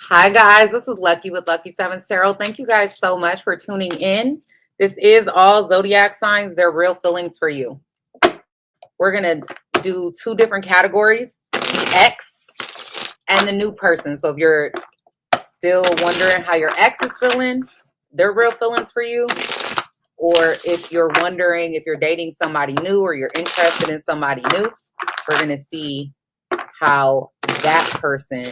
Hi guys, this is Lucky with Lucky Seven Tarot. Thank you guys so much for tuning in. This is all zodiac signs, their real feelings for you. We're gonna do two different categories, the ex and the new person. So if you're still wondering how your ex is feeling, their real feelings for you, or if you're wondering if you're dating somebody new or you're interested in somebody new, we're gonna see how that person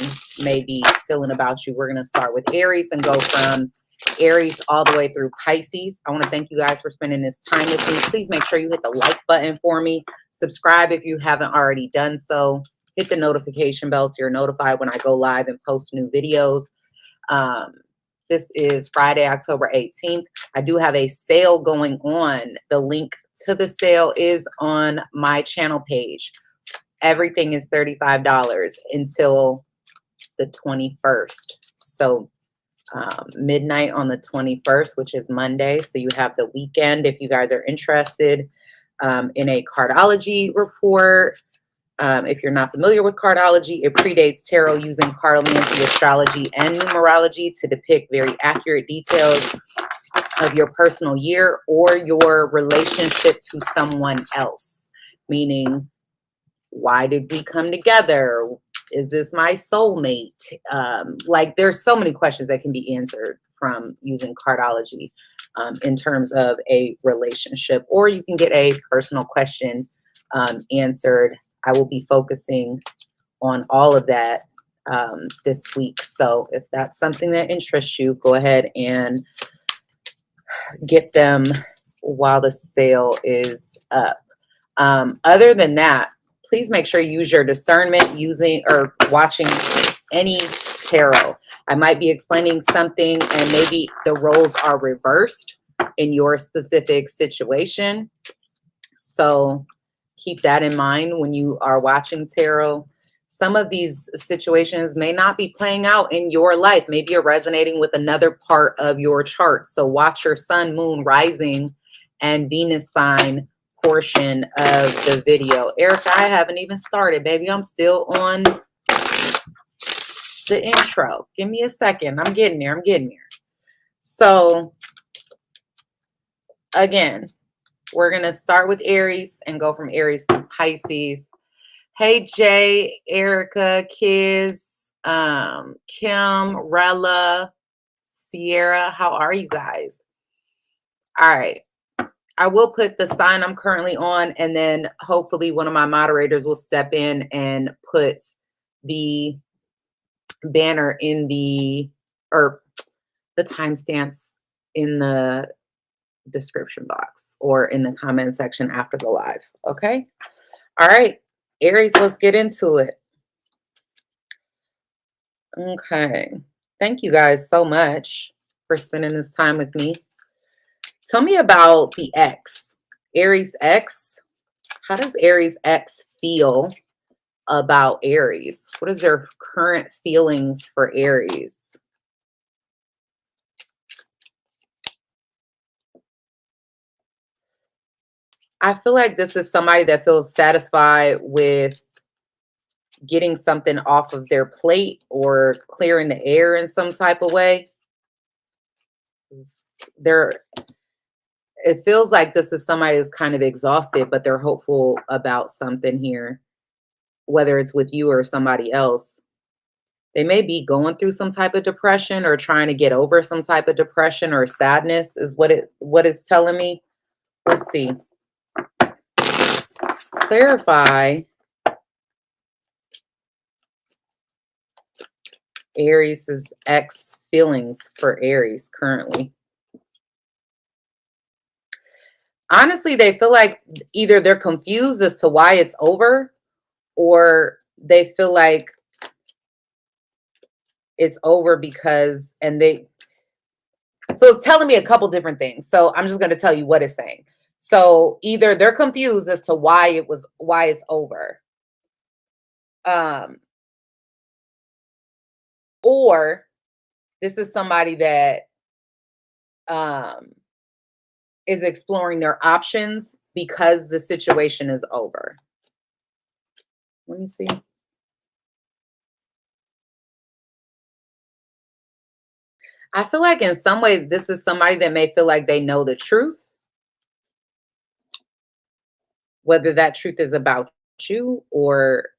may be feeling about you. We're going to start with Aries and go from Aries all the way through Pisces. I want to thank you guys for spending this time with me. Please make sure you hit the like button for me. Subscribe if you haven't already done so. Hit the notification bell so you're notified when I go live and post new videos. This is Friday, October 18th. I do have a sale going on. The link to the sale is on my channel page. Everything is $35 until the 21st. So midnight on the 21st, which is Monday. So you have the weekend if you guys are interested in a cardology report. If you're not familiar with cardology, it predates tarot using cartomancy, astrology, and numerology to depict very accurate details of your personal year or your relationship to someone else. Meaning, why did we come together? Is this my soulmate? Like there's so many questions that can be answered from using cardology in terms of a relationship, or you can get a personal question answered. I will be focusing on all of that this week. So if that's something that interests you, go ahead and get them while the sale is up. Other than that, please make sure you use your discernment using or watching any tarot. I might be explaining something and maybe the roles are reversed in your specific situation. So keep that in mind when you are watching tarot. Some of these situations may not be playing out in your life. Maybe you're resonating with another part of your chart. So watch your sun, moon, rising, and Venus sign portion of the video. Erica, I haven't even started, baby. I'm still on the intro. Give me a second. I'm getting there. So again, we're going to start with Aries and go from Aries to Pisces. Hey, Jay, Erica, Kiz, Kim, Rella, Sierra. How are you guys? All right. I will put the sign I'm currently on, and then hopefully one of my moderators will step in and put the banner in the, or the timestamps in the description box or in the comment section after the live. Okay. All right. Aries, let's get into it. Okay. Thank you guys so much for spending this time with me. Tell me about the ex, Aries ex. How does Aries ex feel about Aries? What is their current feelings for Aries? I feel like this is somebody that feels satisfied with getting something off of their plate or clearing the air in some type of way. It feels like this is somebody who's kind of exhausted, but they're hopeful about something here, whether it's with you or somebody else. They may be going through some type of depression or trying to get over some type of depression or sadness is what it's telling me. Let's see. Clarify Aries' ex feelings for Aries currently. Honestly, they feel like either they're confused as to why it's over, or they feel like it's over because, so it's telling me a couple different things. So I'm just going to tell you what it's saying. So either they're confused as to why it's over. Or this is somebody that is exploring their options because the situation is over. Let me see. I feel like in some way, this is somebody that may feel like they know the truth, whether that truth is about you or,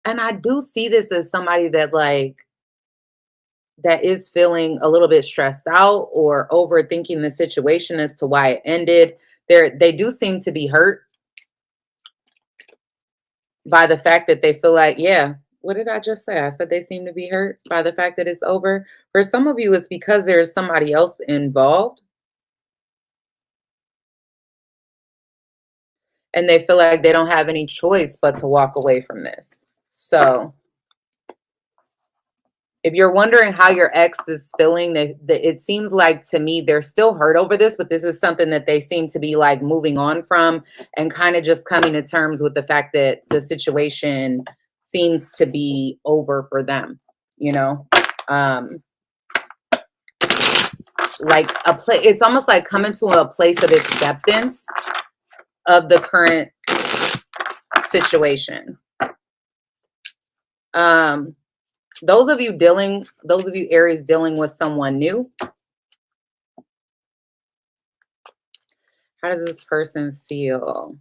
and I do see this as somebody that like, that is feeling a little bit stressed out or overthinking the situation as to why it ended. They do seem to be hurt by the fact that they feel like, yeah, what did I just say? I said they seem to be hurt by the fact that it's over. For some of you, it's because there's somebody else involved and they feel like they don't have any choice but to walk away from this. So if you're wondering how your ex is feeling, it seems like to me they're still hurt over this, but this is something that they seem to be like moving on from and kind of just coming to terms with the fact that the situation seems to be over for them, you know? Like it's almost like coming to a place of acceptance of the current situation. Those of you Aries dealing with someone new, how does this person feel?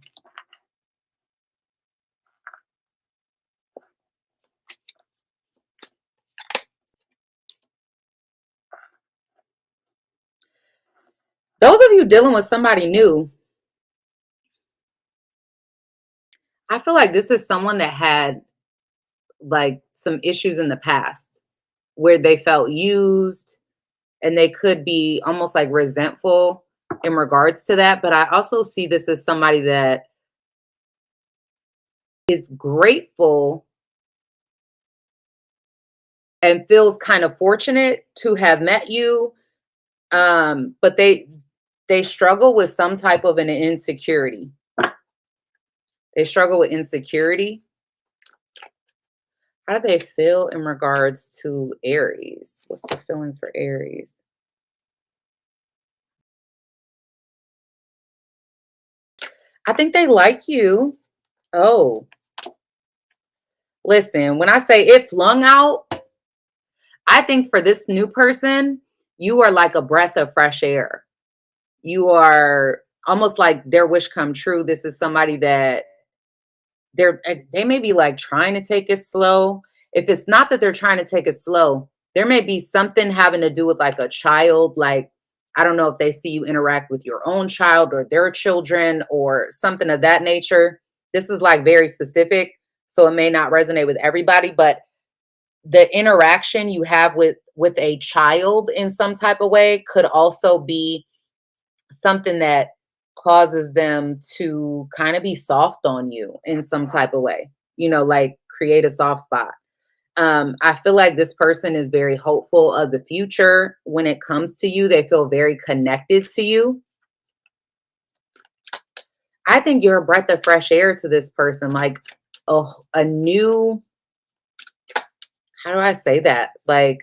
Those of you dealing with somebody new, I feel like this is someone that had like some issues in the past where they felt used and they could be almost like resentful in regards to that. But I also see this as somebody that is grateful and feels kind of fortunate to have met you. But they struggle with some type of an insecurity. They struggle with insecurity. How do they feel in regards to Aries? What's the feelings for Aries? I think they like you. Oh, listen, when I say it flung out, I think for this new person, you are like a breath of fresh air. You are almost like their wish come true. This is somebody that they may be like trying to take it slow. If it's not that they're trying to take it slow, there may be something having to do with like a child. Like, I don't know if they see you interact with your own child or their children or something of that nature. This is like very specific, so it may not resonate with everybody, but the interaction you have with a child in some type of way could also be something that causes them to kind of be soft on you in some type of way, you know, like create a soft spot. I feel like this person is very hopeful of the future when it comes to you. They feel very connected to you. I think you're a breath of fresh air to this person, like a new, how do I say that? Like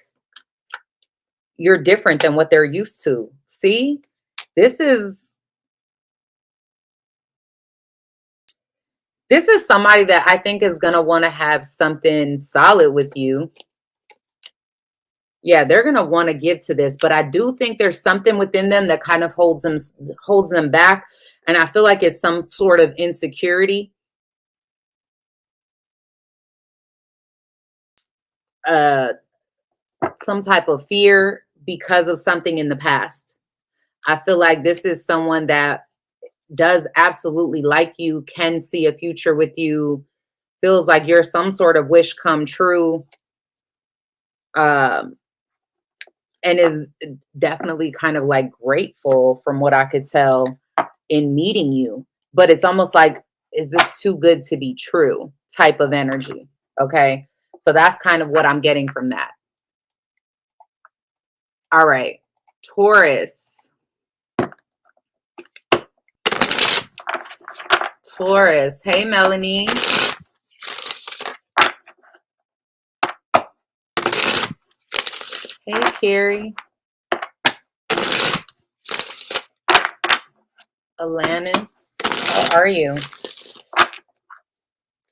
you're different than what they're used to. See, this is somebody that I think is going to want to have something solid with you. Yeah, they're going to want to give to this, but I do think there's something within them that kind of holds them back. And I feel like it's some sort of insecurity. Some type of fear because of something in the past. I feel like this is someone that does absolutely like you, can see a future with you, feels like you're some sort of wish come true, and is definitely kind of like grateful from what I could tell in meeting you. But it's almost like, is this too good to be true type of energy? Okay. So that's kind of what I'm getting from that. All right. Taurus. Taurus. Hey, Melanie. Hey, Carrie. Alanis. How are you?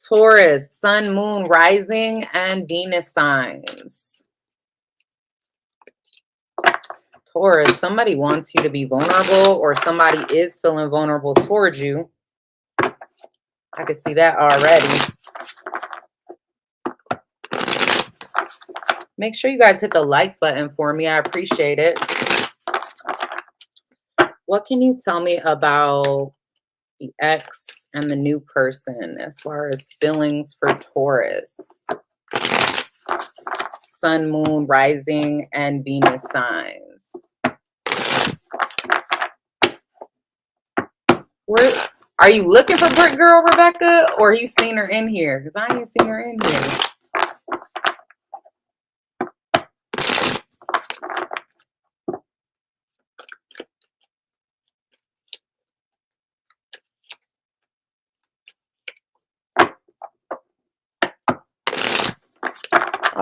Taurus, Sun, Moon, Rising, and Venus signs. Taurus, somebody wants you to be vulnerable, or somebody is feeling vulnerable towards you. I can see that already. Make sure you guys hit the like button for me. I appreciate it. What can you tell me about the ex and the new person as far as feelings for Taurus? Sun, moon, rising, and Venus signs. Where are you looking for Brick Girl Rebecca, or you seen her in here? Because I ain't seen her in here.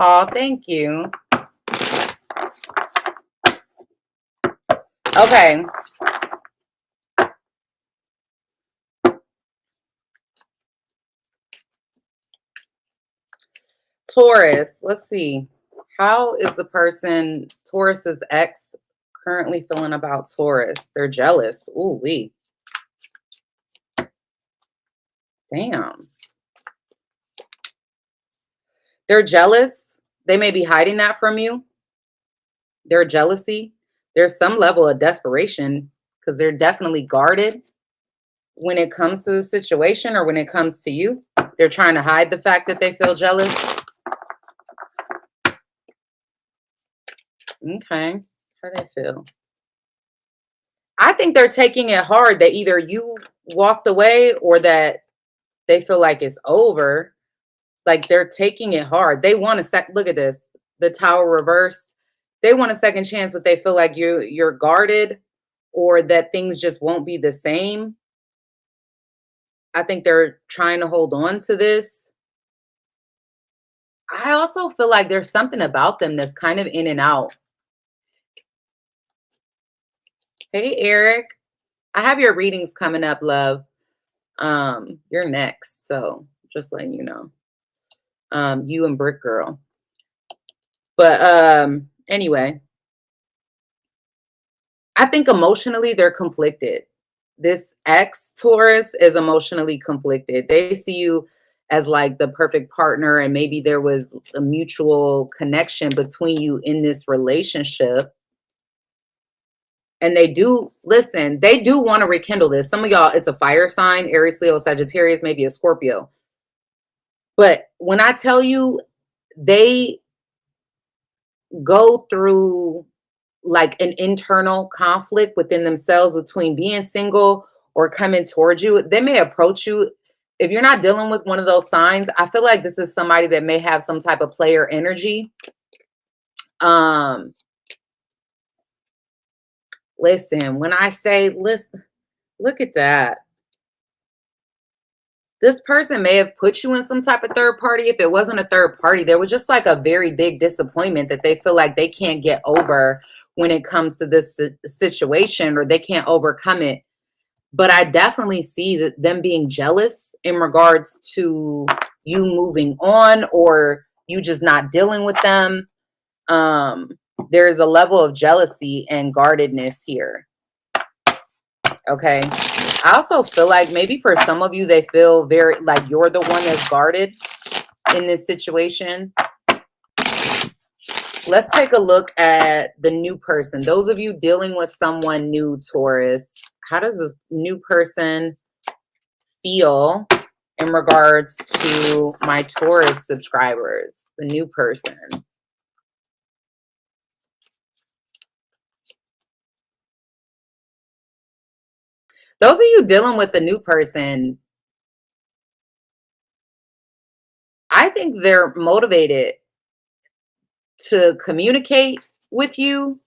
Oh, thank you. Okay. Taurus, let's see. How is the person, Taurus's ex, currently feeling about Taurus? They're jealous. Ooh, wee. Damn. They're jealous. They may be hiding that from you. Their jealousy. There's some level of desperation because they're definitely guarded when it comes to the situation, or when it comes to you. They're trying to hide the fact that they feel jealous. Okay. How do they feel? I think they're taking it hard that either you walked away or that they feel like it's over. Like they're taking it hard. They want to look at this. The Tower reverse. They want a second chance, but they feel like you're guarded, or that things just won't be the same. I think they're trying to hold on to this. I also feel like there's something about them that's kind of in and out. Hey, Eric. I have your readings coming up, love. You're next, so just letting you know. You and Brick Girl. But anyway, I think emotionally they're conflicted. This ex Taurus is emotionally conflicted. They see you as like the perfect partner, and maybe there was a mutual connection between you in this relationship. And they do, listen, they do want to rekindle this. Some of y'all, it's a fire sign, Aries, Leo, Sagittarius, maybe a Scorpio. But when I tell you, they go through like an internal conflict within themselves between being single or coming towards you. They may approach you. If you're not dealing with one of those signs, I feel like this is somebody that may have some type of player energy. Listen, when I say, listen, look at that. This person may have put you in some type of third party. If it wasn't a third party, there was just like a very big disappointment that they feel like they can't get over when it comes to this situation, or they can't overcome it. But I definitely see that them being jealous in regards to you moving on, or you just not dealing with them. There is a level of jealousy and guardedness here. Okay. I also feel like maybe for some of you, they feel very like you're the one that's guarded in this situation. Let's take a look at the new person. Those of you dealing with someone new, Taurus, how does this new person feel in regards to my Taurus subscribers? The new person. Those of you dealing with the new person, I think they're motivated to communicate with you,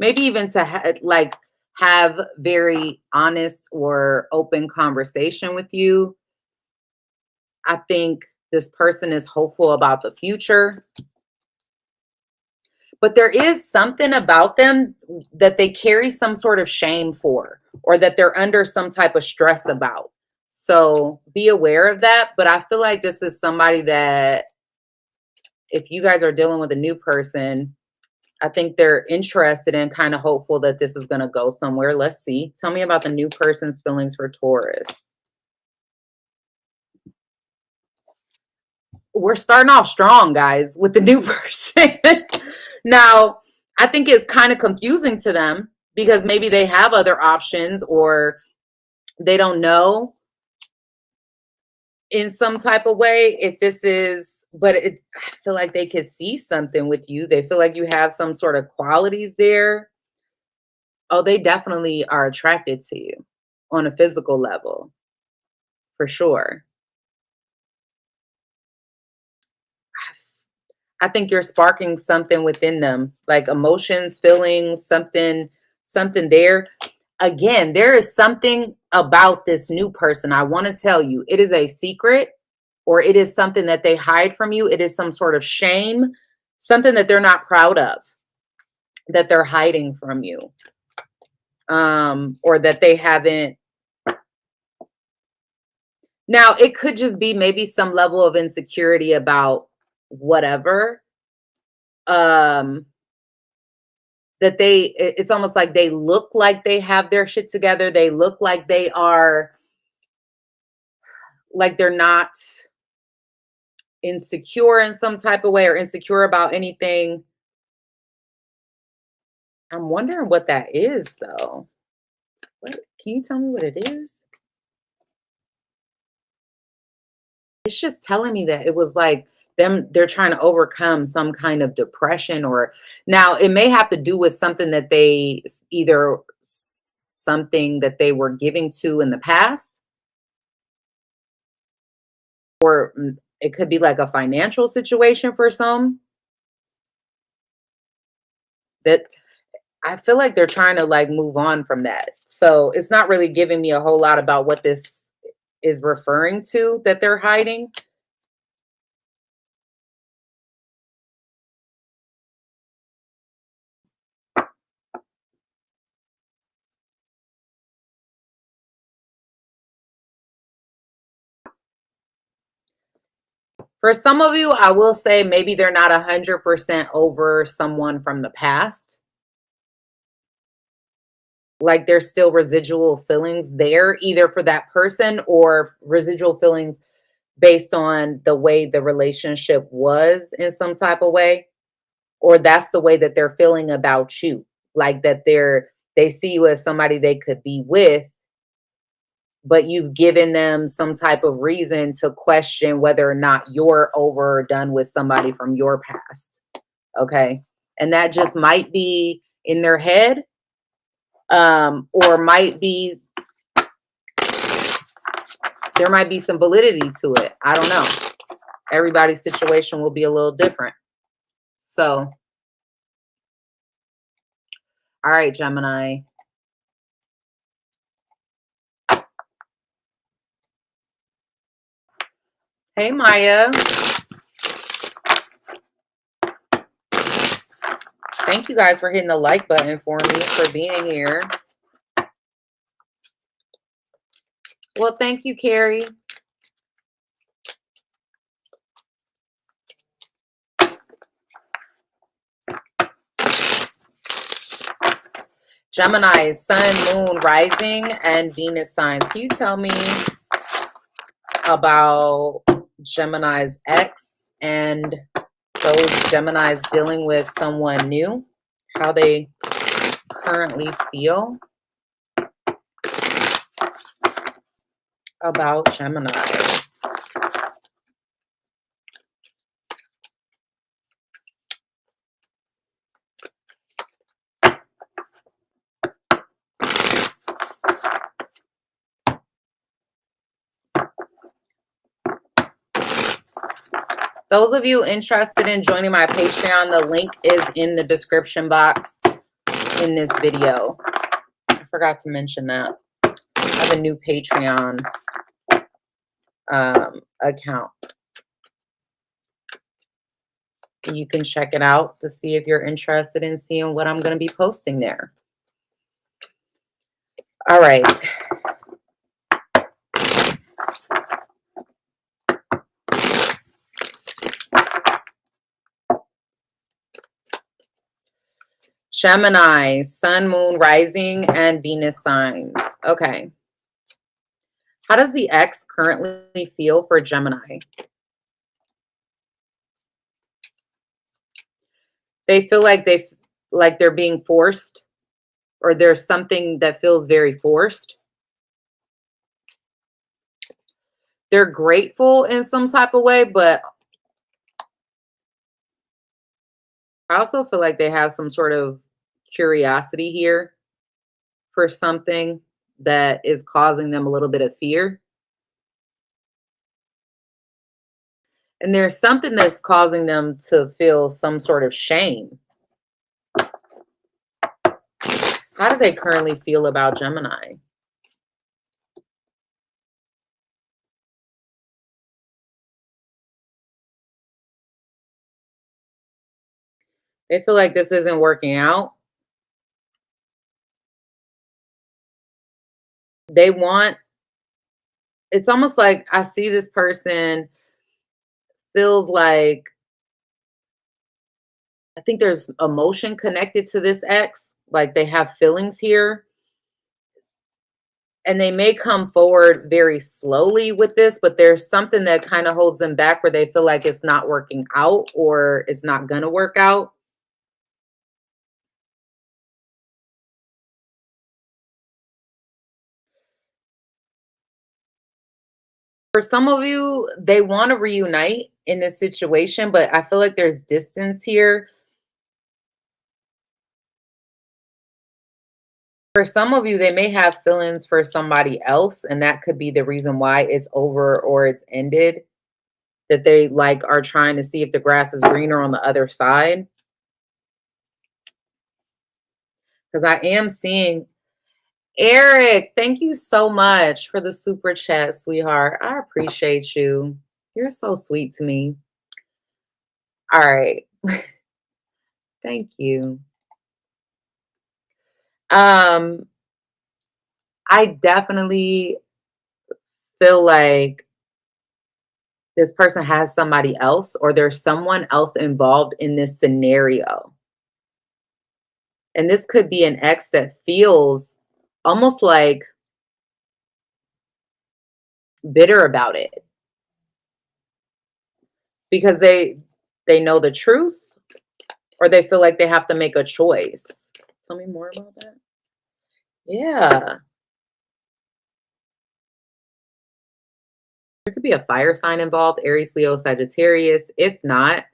maybe even to have very honest or open conversation with you. I think this person is hopeful about the future, but there is something about them that they carry some sort of shame for, or that they're under some type of stress about. So be aware of that. But I feel like this is somebody that, if you guys are dealing with a new person, I think they're interested and kind of hopeful that this is going to go somewhere. Let's see. Tell me about the new person's feelings for Taurus. We're starting off strong, guys, with the new person. Now, I think it's kind of confusing to them because maybe they have other options or they don't know in some type of way if this is, but I feel like they could see something with you. They feel like you have some sort of qualities there. Oh, they definitely are attracted to you on a physical level, for sure. I think you're sparking something within them, like emotions, feelings, something there. Again, there is something about this new person. I want to tell you, it is a secret or it is something that they hide from you. It is some sort of shame, something that they're not proud of, that they're hiding from you. Or that they haven't. Now, it could just be maybe some level of insecurity about whatever. That it's almost like they look like they have their shit together. They look like they are, like they're not insecure in some type of way or insecure about anything. I'm wondering what that is, though. What, can you tell me what it is? It's just telling me that it was like they're trying to overcome some kind of depression, or now it may have to do with something that they either something that they were giving to in the past, or it could be like a financial situation for some, that I feel like they're trying to like move on from that. So it's not really giving me a whole lot about what this is referring to that they're hiding. For some of you, I will say maybe they're not 100% over someone from the past. Like there's still residual feelings there, either for that person or residual feelings based on the way the relationship was in some type of way, or that's the way that they're feeling about you. Like that they see you as somebody they could be with, but you've given them some type of reason to question whether or not you're over or done with somebody from your past. Okay. And that just might be in their head, or might be, there might be some validity to it. I don't know. Everybody's situation will be a little different. So, all right, Gemini. Hey, Maya. Thank you guys for hitting the like button for me, for being here. Well, thank you, Carrie. Gemini, Sun, Moon, Rising, and Venus signs. Can you tell me about Gemini's ex and those Geminis dealing with someone new? How they currently feel about Gemini. Those of you interested in joining my Patreon, the link is in the description box in this video. I forgot to mention that. I have a new Patreon account. You can check it out to see if you're interested in seeing what I'm going to be posting there. All right. Gemini, sun, moon, rising, and Venus signs. Okay. How does the ex currently feel for Gemini? They feel like they're being forced, or there's something that feels very forced. They're grateful in some type of way, but I also feel like they have some sort of curiosity here for something that is causing them a little bit of fear. And there's something that's causing them to feel some sort of shame. How do they currently feel about Gemini? They feel like this isn't working out. They want, it's almost like I see this person feels like, I think there's emotion connected to this ex, like they have feelings here. And they may come forward very slowly with this, but there's something that kind of holds them back where they feel like it's not working out or it's not going to work out. For some of you, they want to reunite in this situation, but I feel like there's distance here. For some of you, they may have feelings for somebody else, and that could be the reason why it's over or it's ended. That they like are trying to see if the grass is greener on the other side. Because I am seeing Eric, thank you so much for the super chat, sweetheart. I appreciate you. You're so sweet to me. All right. Thank you. I definitely feel like this person has somebody else or there's someone else involved in this scenario. And this could be an ex that feels almost like bitter about it because they know the truth or they feel like they have to make a choice. Tell me more about that. Yeah. There could be a fire sign involved, Aries, Leo, Sagittarius. If not,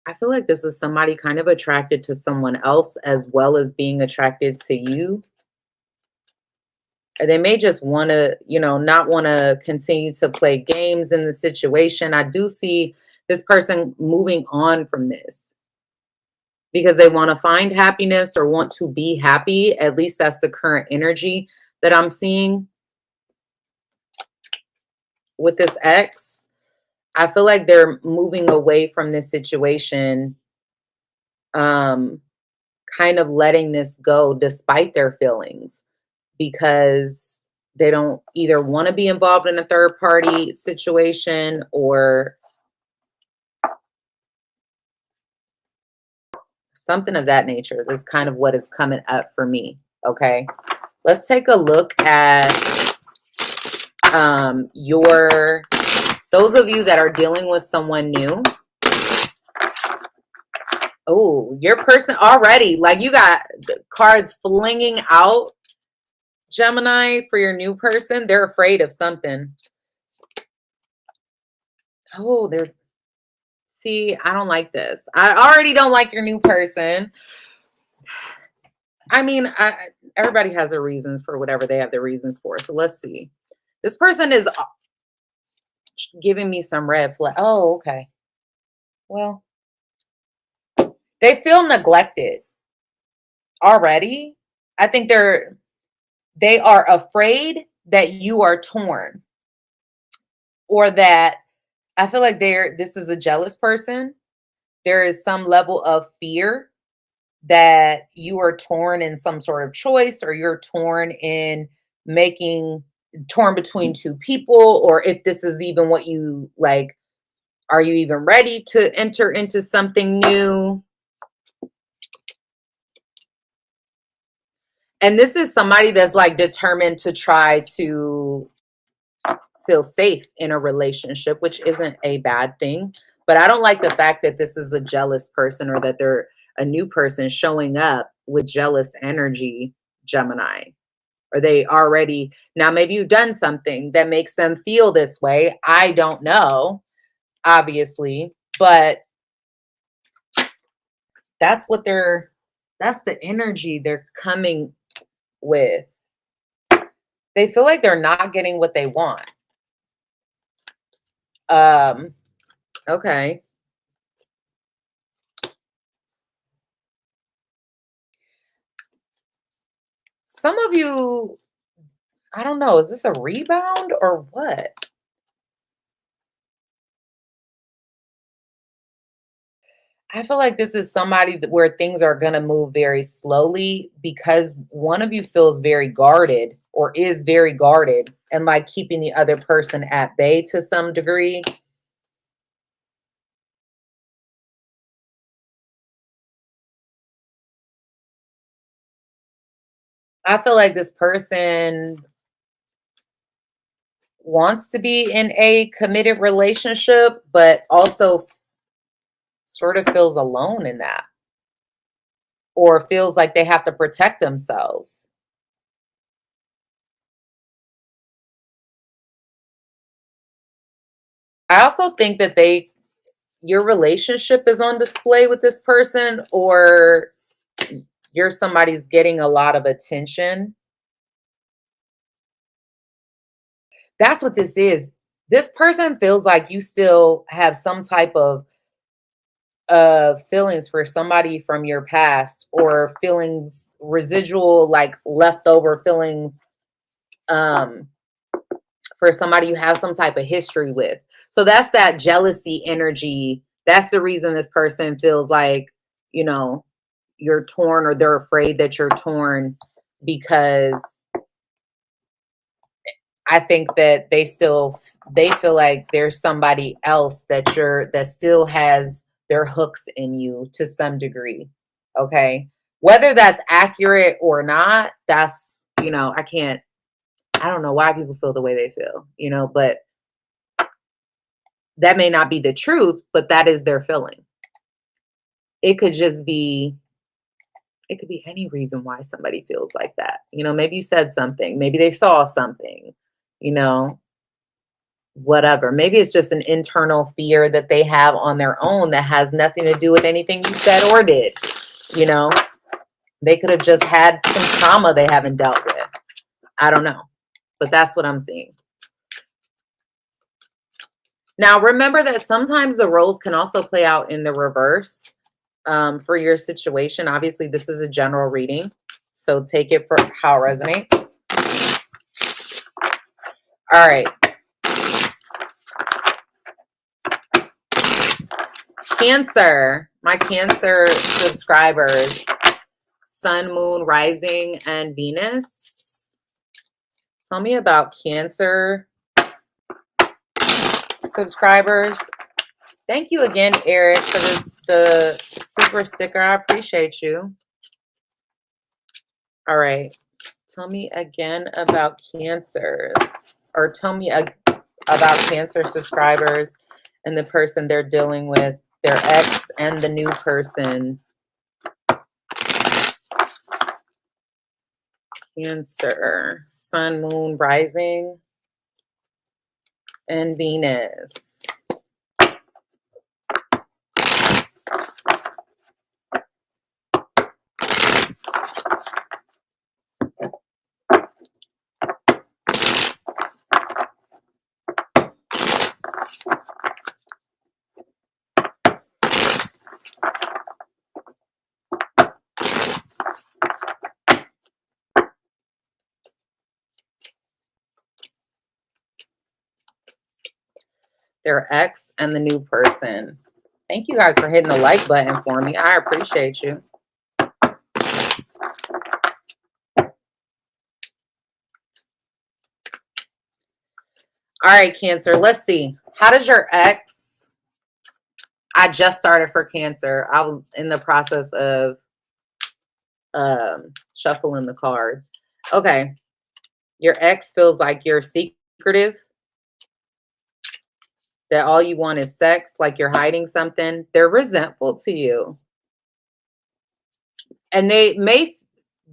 I feel like this is somebody kind of attracted to someone else as well as being attracted to you. Or they may just want to, not want to continue to play games in the situation. I do see this person moving on from this because they want to find happiness or want to be happy. At least that's the current energy that I'm seeing with this ex. I feel like they're moving away from this situation, kind of letting this go despite their feelings because they don't either want to be involved in a third party situation or something of that nature. This is kind of what is coming up for me. Okay. Let's take a look at those of you that are dealing with someone new. Oh, your person already, like you got cards flinging out, Gemini, for your new person. They're afraid of something. Oh, see, I don't like this. I already don't like your new person. I mean, everybody has their reasons for whatever they have their reasons for. So let's see. This person is giving me some red flag. Oh, okay. Well, they feel neglected already. I think they are afraid that you are torn, or that I feel like this is a jealous person. There is some level of fear that you are torn in some sort of choice, or you're torn between two people, or if this is even what you like Are you even ready to enter into something new? And this is somebody that's like determined to try to feel safe in a relationship, which isn't a bad thing. But I don't like the fact that this is a jealous person, or that they're a new person showing up with jealous energy, Gemini. Or they already, now maybe you've done something that makes them feel this way. I don't know, obviously, but that's the energy they're coming with. They feel like they're not getting what they want. Okay. Some of you, I don't know, is this a rebound or what? I feel like this is somebody where things are going to move very slowly, because one of you feels very guarded, or is very guarded, and like keeping the other person at bay to some degree. I feel like this person wants to be in a committed relationship, but also sort of feels alone in that, or feels like they have to protect themselves. I also think that your relationship is on display with this person, or you're somebody's getting a lot of attention. That's what this is. This person feels like you still have some type of feelings for somebody from your past, or feelings, residual, like leftover feelings, um for somebody you have some type of history with. So that's that jealousy energy. That's the reason this person feels like, you know, you're torn, or they're afraid that you're torn, because I think that they feel like there's somebody else that still has their hooks in you to some degree. Okay. Whether that's accurate or not, that's, I don't know why people feel the way they feel, but that may not be the truth, but that is their feeling. It could just be, it could be any reason why somebody feels like that. Maybe you said something, maybe they saw something, you know, whatever. Maybe it's just an internal fear that they have on their own that has nothing to do with anything you said or did. You know, they could have just had some trauma they haven't dealt with. I don't know, but that's what I'm seeing. Now, remember that sometimes the roles can also play out in the reverse for your situation. Obviously, this is a general reading, so take it for how it resonates. All right. Cancer, my Cancer subscribers, Sun, Moon, Rising, and Venus. Tell me about Cancer subscribers. Thank you again, Eric, for the super sticker. I appreciate you. All right. Tell me again about Cancers, or tell me about Cancer subscribers and the person they're dealing with, their ex and the new person. Cancer, Sun, Moon, Rising, and Venus. Their ex and the new person. Thank you guys for hitting the like button for me. I appreciate you. All right, Cancer, let's see. How does your ex I just started for Cancer. I'm in the process of shuffling the cards. Okay. Your ex feels like you're secretive, that all you want is sex, like you're hiding something. They're resentful to you. And they may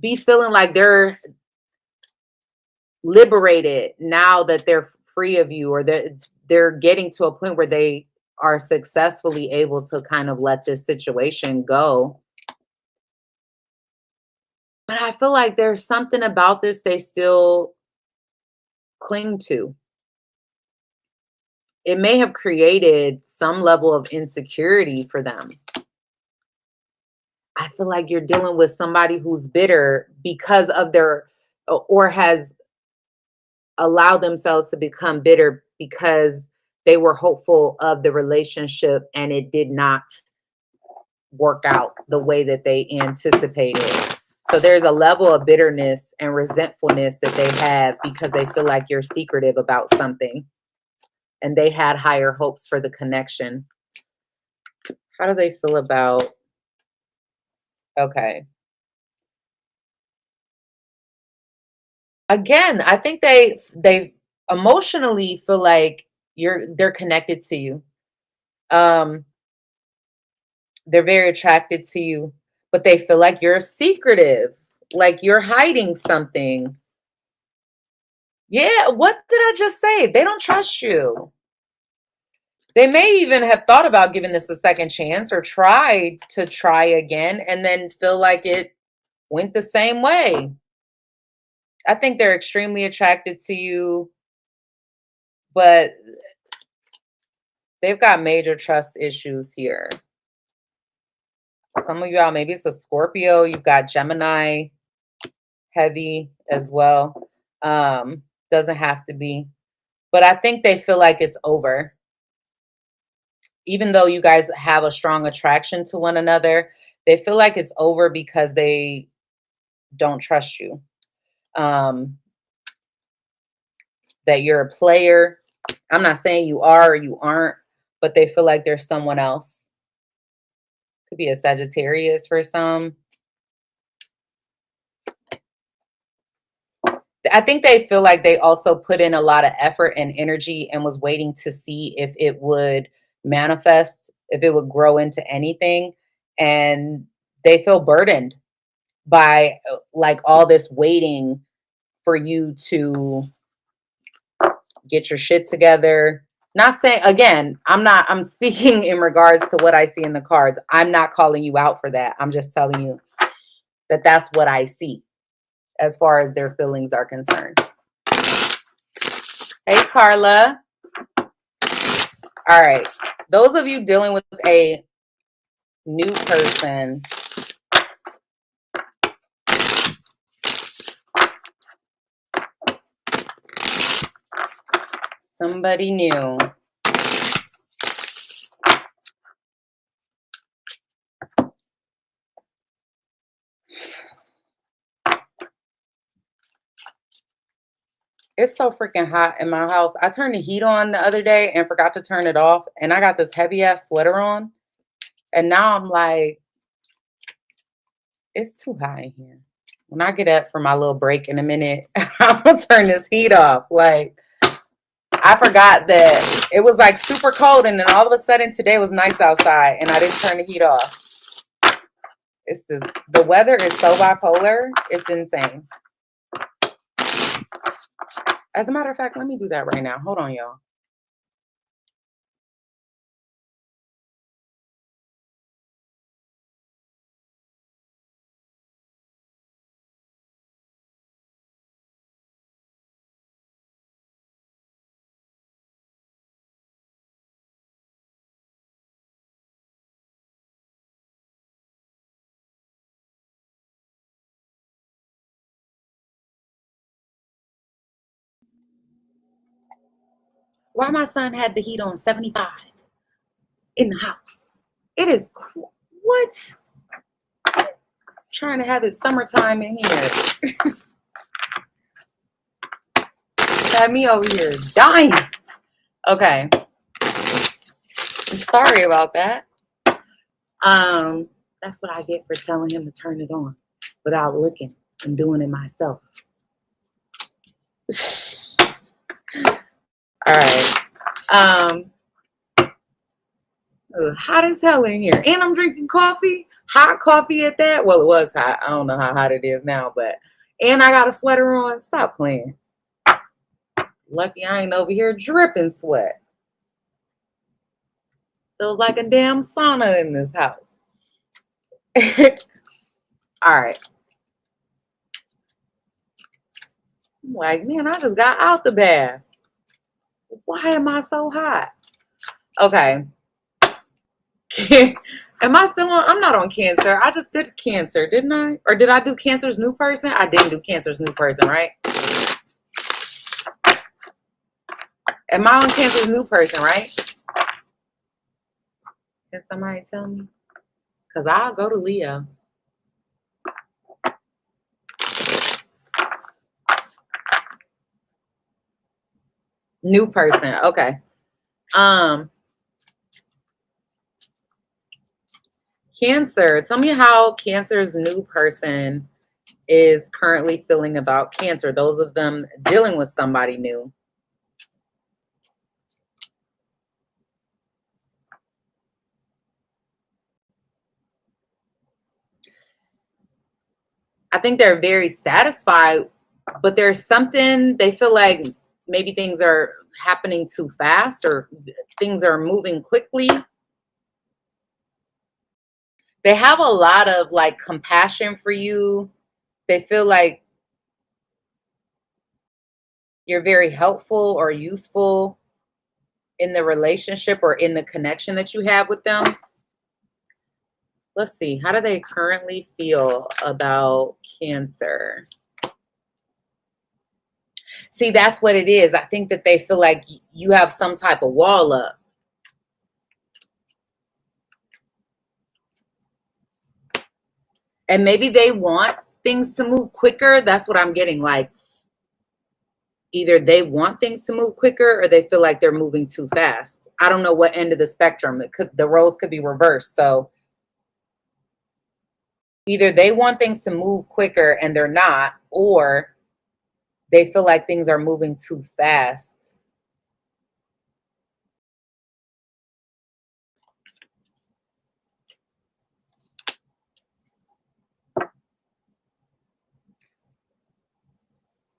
be feeling like they're liberated now that they're free of you, or that they're getting to a point where they are successfully able to kind of let this situation go. But I feel like there's something about this they still cling to. It may have created some level of insecurity for them. I feel like you're dealing with somebody who's bitter because of their, or has allowed themselves to become bitter because they were hopeful of the relationship and it did not work out the way that they anticipated. So there's a level of bitterness and resentfulness that they have because they feel like you're secretive about something and they had higher hopes for the connection. How do they feel about, okay. Again, I think they emotionally feel like they're connected to you. They're very attracted to you, but they feel like you're secretive, like you're hiding something. Yeah, what did I just say? They don't trust you. They may even have thought about giving this a second chance or tried to try again and then feel like it went the same way. I think they're extremely attracted to you, but they've got major trust issues here. Some of y'all, maybe it's a Scorpio. You've got Gemini heavy as well. Doesn't have to be. But I think they feel like it's over. Even though you guys have a strong attraction to one another, they feel like it's over because they don't trust you. That you're a player. I'm not saying you are or you aren't, but they feel like there's someone else. Could be a Sagittarius for some. I think they feel like they also put in a lot of effort and energy and was waiting to see if it would manifest, if it would grow into anything. And they feel burdened by like all this waiting for you to get your shit together. Not saying, again, I'm speaking in regards to what I see in the cards. I'm not calling you out for that. I'm just telling you that that's what I see as far as their feelings are concerned. Hey, Carla. All right. Those of you dealing with a new person, somebody new. It's so freaking hot in my house. I turned the heat on the other day and forgot to turn it off. And I got this heavy ass sweater on. And now I'm like, it's too hot in here. When I get up for my little break in a minute, I'm going to turn this heat off. Like, I forgot that it was like super cold. And then all of a sudden today was nice outside. And I didn't turn the heat off. It's just, the weather is so bipolar. It's insane. As a matter of fact, let me do that right now. Hold on, y'all. Why my son had the heat on 75 in the house? It is cool. What? I'm trying to have it summertime in here. Had me over here dying. Okay. Sorry about that. That's what I get for telling him to turn it on without looking and doing it myself. All right. Hot as hell in here. And I'm drinking coffee. Hot coffee at that. Well, it was hot. I don't know how hot it is now, but and I got a sweater on. Stop playing. Lucky I ain't over here dripping sweat. Feels like a damn sauna in this house. All right. I'm like, man, I just got out the bath. Why am I so hot? Okay. Am I still on? I'm not on Cancer. I just did Cancer, didn't I? Or did I do Cancer's new person? I didn't do Cancer's new person, right? Am I on Cancer's new person, right? Can somebody tell me? Because I'll go to Leo. New person. Okay. Cancer. Tell me how Cancer's new person is currently feeling about Cancer. Those of them dealing with somebody new. I think they're very satisfied, but there's something they feel like maybe things are happening too fast or things are moving quickly. They have a lot of like compassion for you. They feel like you're very helpful or useful in the relationship or in the connection that you have with them. Let's see. How do they currently feel about Cancer? See, that's what it is. I think that they feel like you have some type of wall up. And maybe they want things to move quicker. That's what I'm getting. Like, either they want things to move quicker or they feel like they're moving too fast. I don't know what end of the spectrum. The roles could be reversed. So either they want things to move quicker and they're not, or they feel like things are moving too fast.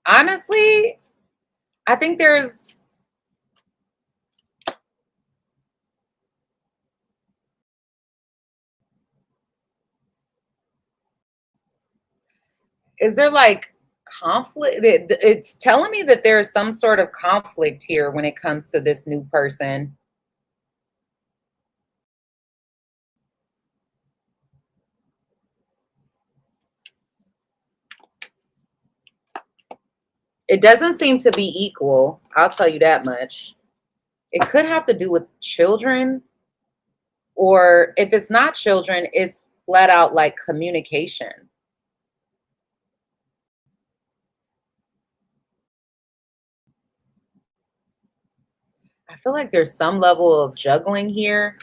Honestly, I think there's is there like conflict? It's telling me that there's some sort of conflict here when it comes to this new person. It doesn't seem to be equal. I'll tell you that much. It could have to do with children, or if it's not children, it's flat out like communication. I feel like there's some level of juggling here.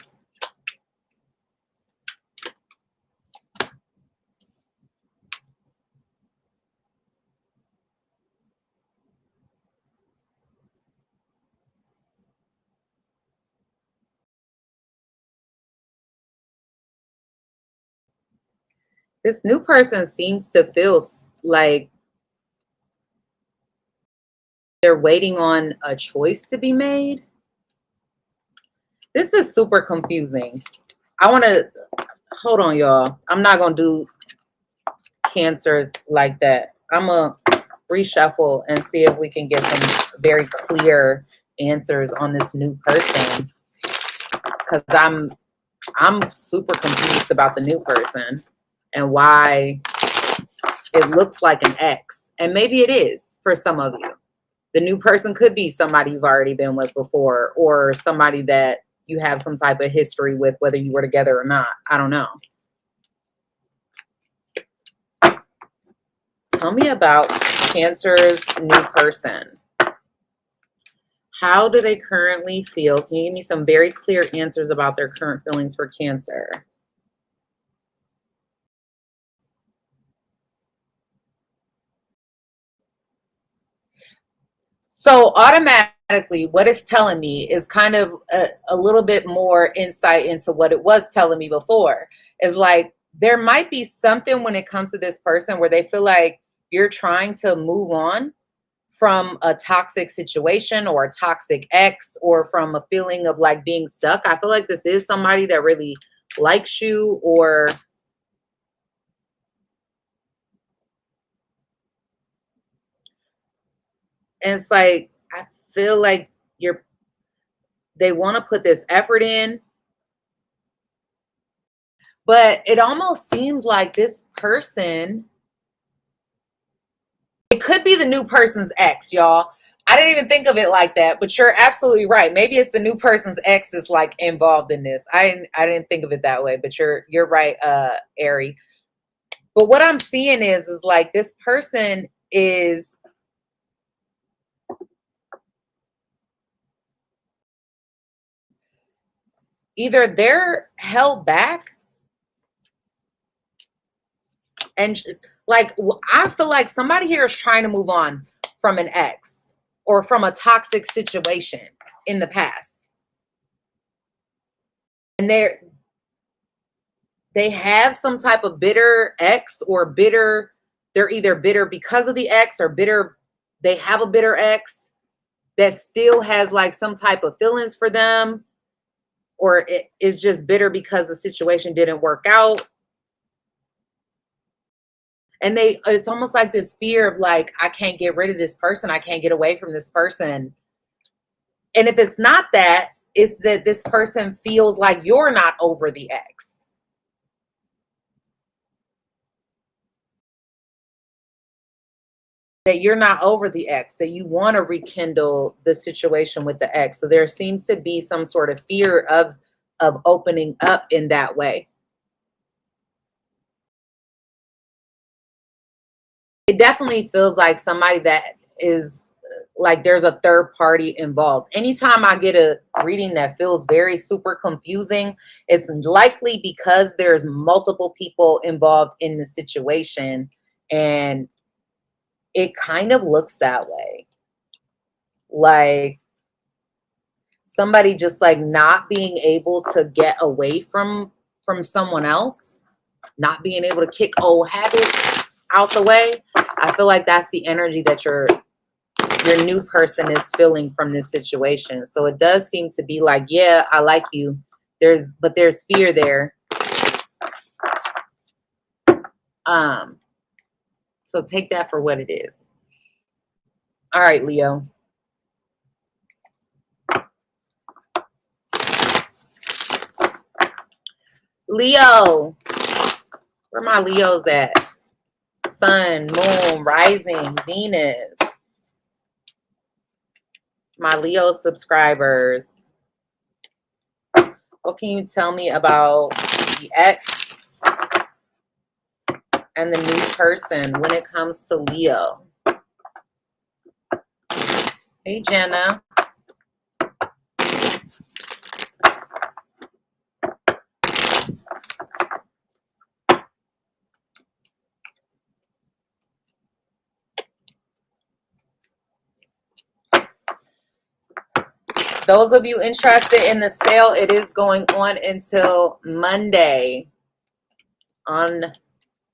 This new person seems to feel like they're waiting on a choice to be made. This is super confusing. I want to hold on, y'all. I'm not going to do Cancer like that. I'm going to reshuffle and see if we can get some very clear answers on this new person, because I'm super confused about the new person and why it looks like an X. And maybe it is for some of you. The new person could be somebody you've already been with before, or somebody that you have some type of history with, whether you were together or not. I don't know. Tell me about Cancer's new person. How do they currently feel? Can you give me some very clear answers about their current feelings for Cancer? So automatically, what it's telling me is kind of a little bit more insight into what it was telling me before. Is like there might be something when it comes to this person where they feel like you're trying to move on from a toxic situation or a toxic ex, or from a feeling of like being stuck. I feel like this is somebody that really likes you, or and it's like I feel like they want to put this effort in, but it almost seems like this person, it could be the new person's ex, y'all. I didn't even think of it like that, but you're absolutely right. Maybe it's the new person's ex is like involved in this. I didn't think of it that way, but you're right, Aries. But what I'm seeing is like this person is either they're held back and like I feel like somebody here is trying to move on from an ex or from a toxic situation in the past. And they have some type of bitter ex, or bitter, they're either bitter because of the ex, or bitter, they have a bitter ex that still has like some type of feelings for them, or it is just bitter because the situation didn't work out. And it's almost like this fear of like, I can't get rid of this person, I can't get away from this person. And if it's not that, it's that this person feels like you're not over the ex. That you're not over the ex, that you want to rekindle the situation with the ex. So there seems to be some sort of fear of opening up in that way. It definitely feels like somebody that is like there's a third party involved. Anytime I get a reading that feels very super confusing, it's likely because there's multiple people involved in the situation, and it kind of looks that way. Like somebody just like not being able to get away from someone else, not being able to kick old habits out the way. I feel like that's the energy that your new person is feeling from this situation. So it does seem to be like, yeah, I like you. There's fear there. So take that for what it is. All right, Leo. Leo. Where my Leos at? Sun, moon, rising, Venus. My Leo subscribers. What can you tell me about the ex and the new person when it comes to Leo? Hey, Jenna. Those of you interested in the sale, it is going on until Monday.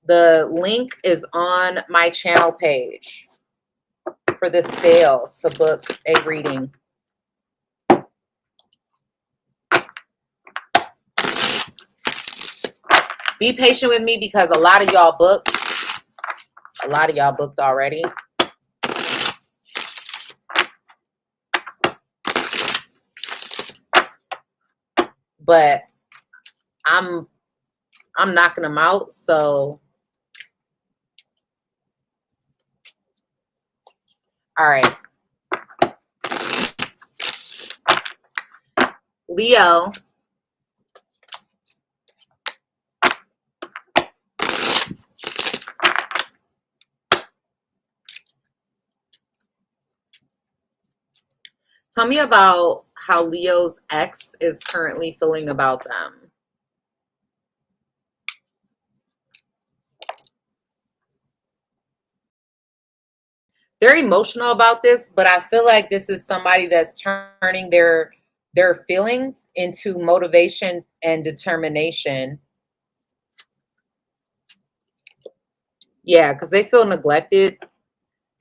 The link is on my channel page for the sale to book a reading. Be patient with me because a lot of y'all booked. A lot of y'all booked already. But I'm knocking them out, so all right. Leo. Tell me about how Leo's ex is currently feeling about them. They're emotional about this, but I feel like this is somebody that's turning their feelings into motivation and determination. Yeah, because they feel neglected.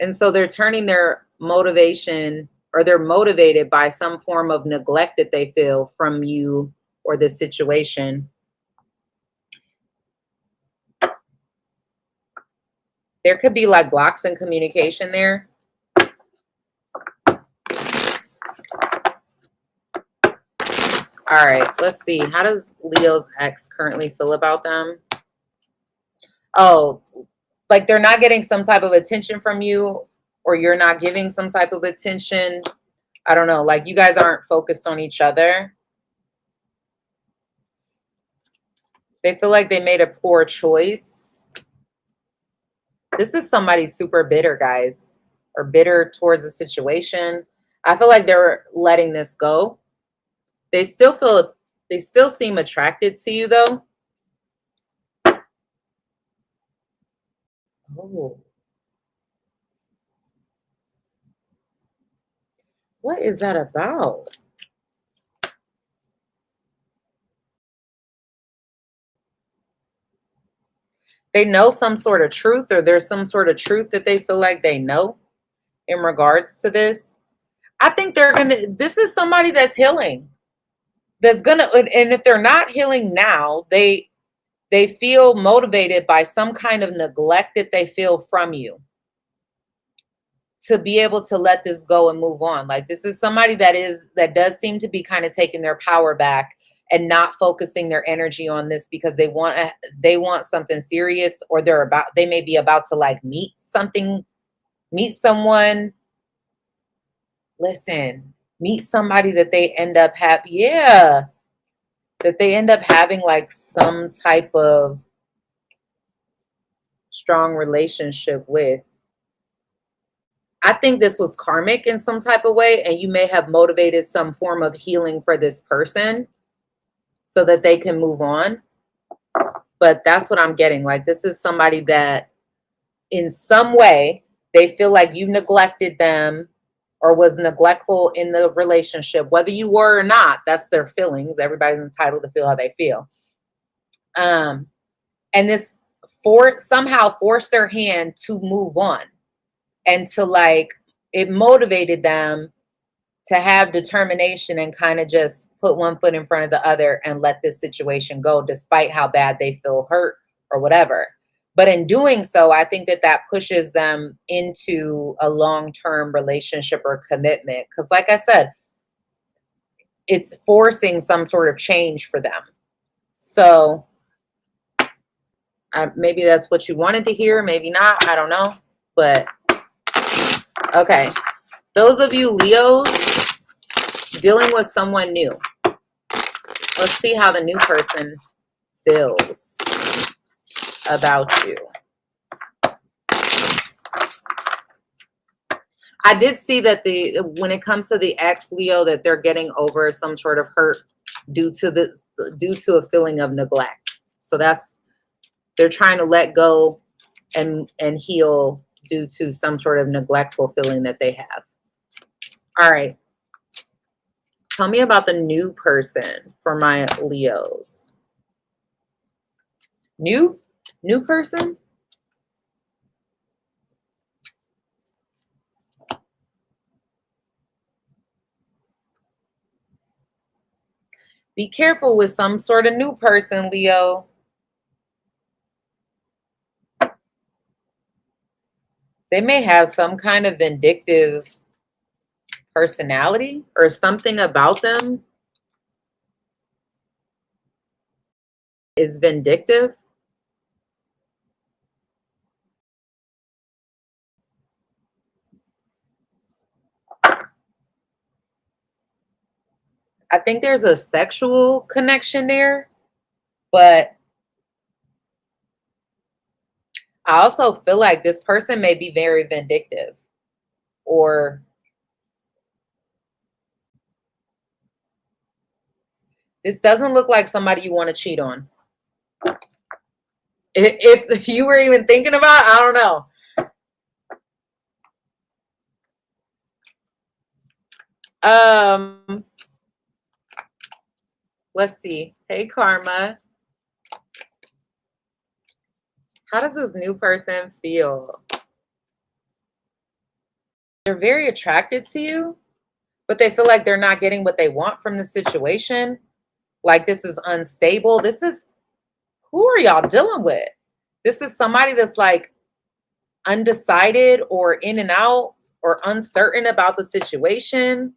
And so they're turning their motivation, or they're motivated by some form of neglect that they feel from you or the situation. There could be like blocks in communication there. All right, let's see. How does Leo's ex currently feel about them? Oh, like they're not getting some type of attention from you, or you're not giving some type of attention. I don't know. Like you guys aren't focused on each other. They feel like they made a poor choice. This is somebody super bitter, guys, or bitter towards the situation. I feel like they're letting this go. They still seem attracted to you though. Oh, what is that about? They know some sort of truth, or there's some sort of truth that they feel like they know in regards to this. I think this is somebody that's healing. And if they're not healing now, they feel motivated by some kind of neglect that they feel from you to be able to let this go and move on. Like this is somebody that does seem to be kind of taking their power back and not focusing their energy on this because they want something serious, or they may be about to like meet someone. Listen, meet somebody that they end up that they end up having like some type of strong relationship with. I think this was karmic in some type of way, and you may have motivated some form of healing for this person so that they can move on. But that's what I'm getting. Like, this is somebody that in some way they feel like you neglected them or was neglectful in the relationship, whether you were or not. That's their feelings. Everybody's entitled to feel how they feel. And this somehow forced their hand to move on, and to like, it motivated them to have determination and kind of just put one foot in front of the other and let this situation go, despite how bad they feel hurt or whatever. But in doing so, I think that pushes them into a long-term relationship or commitment. Because like I said, it's forcing some sort of change for them. So maybe that's what you wanted to hear. Maybe not. I don't know. But okay. Those of you Leos dealing with someone new. Let's see how the new person feels about you. I did see that when it comes to the ex Leo, that they're getting over some sort of hurt due to a feeling of neglect. So they're trying to let go and heal due to some sort of neglectful feeling that they have. All right. Tell me about the new person for my Leos. New person? Be careful with some sort of new person, Leo. They may have some kind of vindictive personality, or something about them is vindictive. I think there's a sexual connection there, but I also feel like this person may be very vindictive, or this doesn't look like somebody you want to cheat on. If you were even thinking about it, I don't know. Let's see. Hey, Karma. How does this new person feel? They're very attracted to you, but they feel like they're not getting what they want from the situation. Like this is unstable. Who are y'all dealing with? This is somebody that's like undecided or in and out or uncertain about the situation.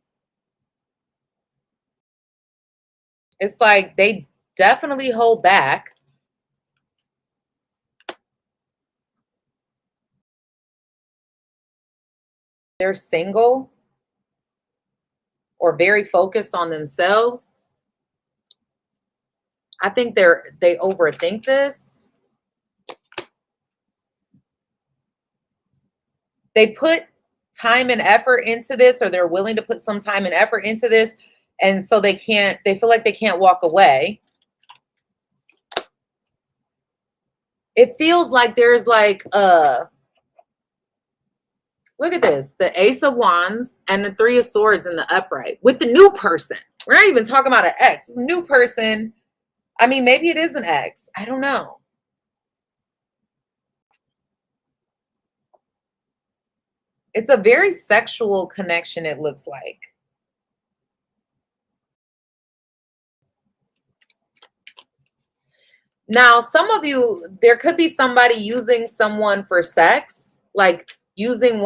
It's like they definitely hold back. They're single or very focused on themselves. I think they overthink this. They put time and effort into this, or they're willing to put some time and effort into this, and so they feel like they can't walk away. It feels like there's like look at this, the Ace of Wands and the Three of Swords in the upright with the new person. We're not even talking about an ex. New person. I mean, maybe it is an ex. I don't know. It's a very sexual connection, it looks like. Now, some of you, there could be somebody using someone for sex, like using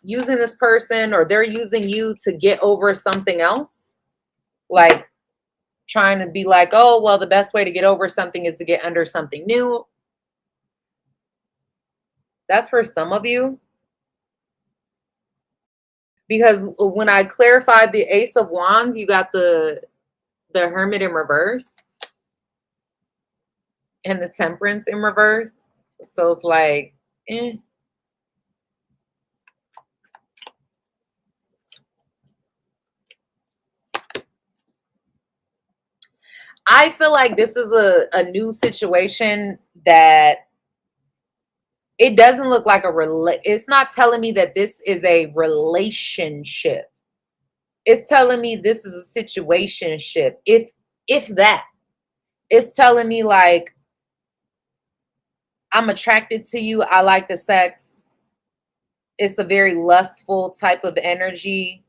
this person, or they're using you to get over something else. Like trying to be like, oh, well, the best way to get over something is to get under something new. That's for some of you. Because when I clarified the Ace of Wands, you got the Hermit in reverse and the Temperance in reverse. So it's like, I feel like this is a new situation that it doesn't look like it's not telling me that this is a relationship. It's telling me this is a situationship. If that, it's telling me like, I'm attracted to you. I like the sex. It's a very lustful type of energy.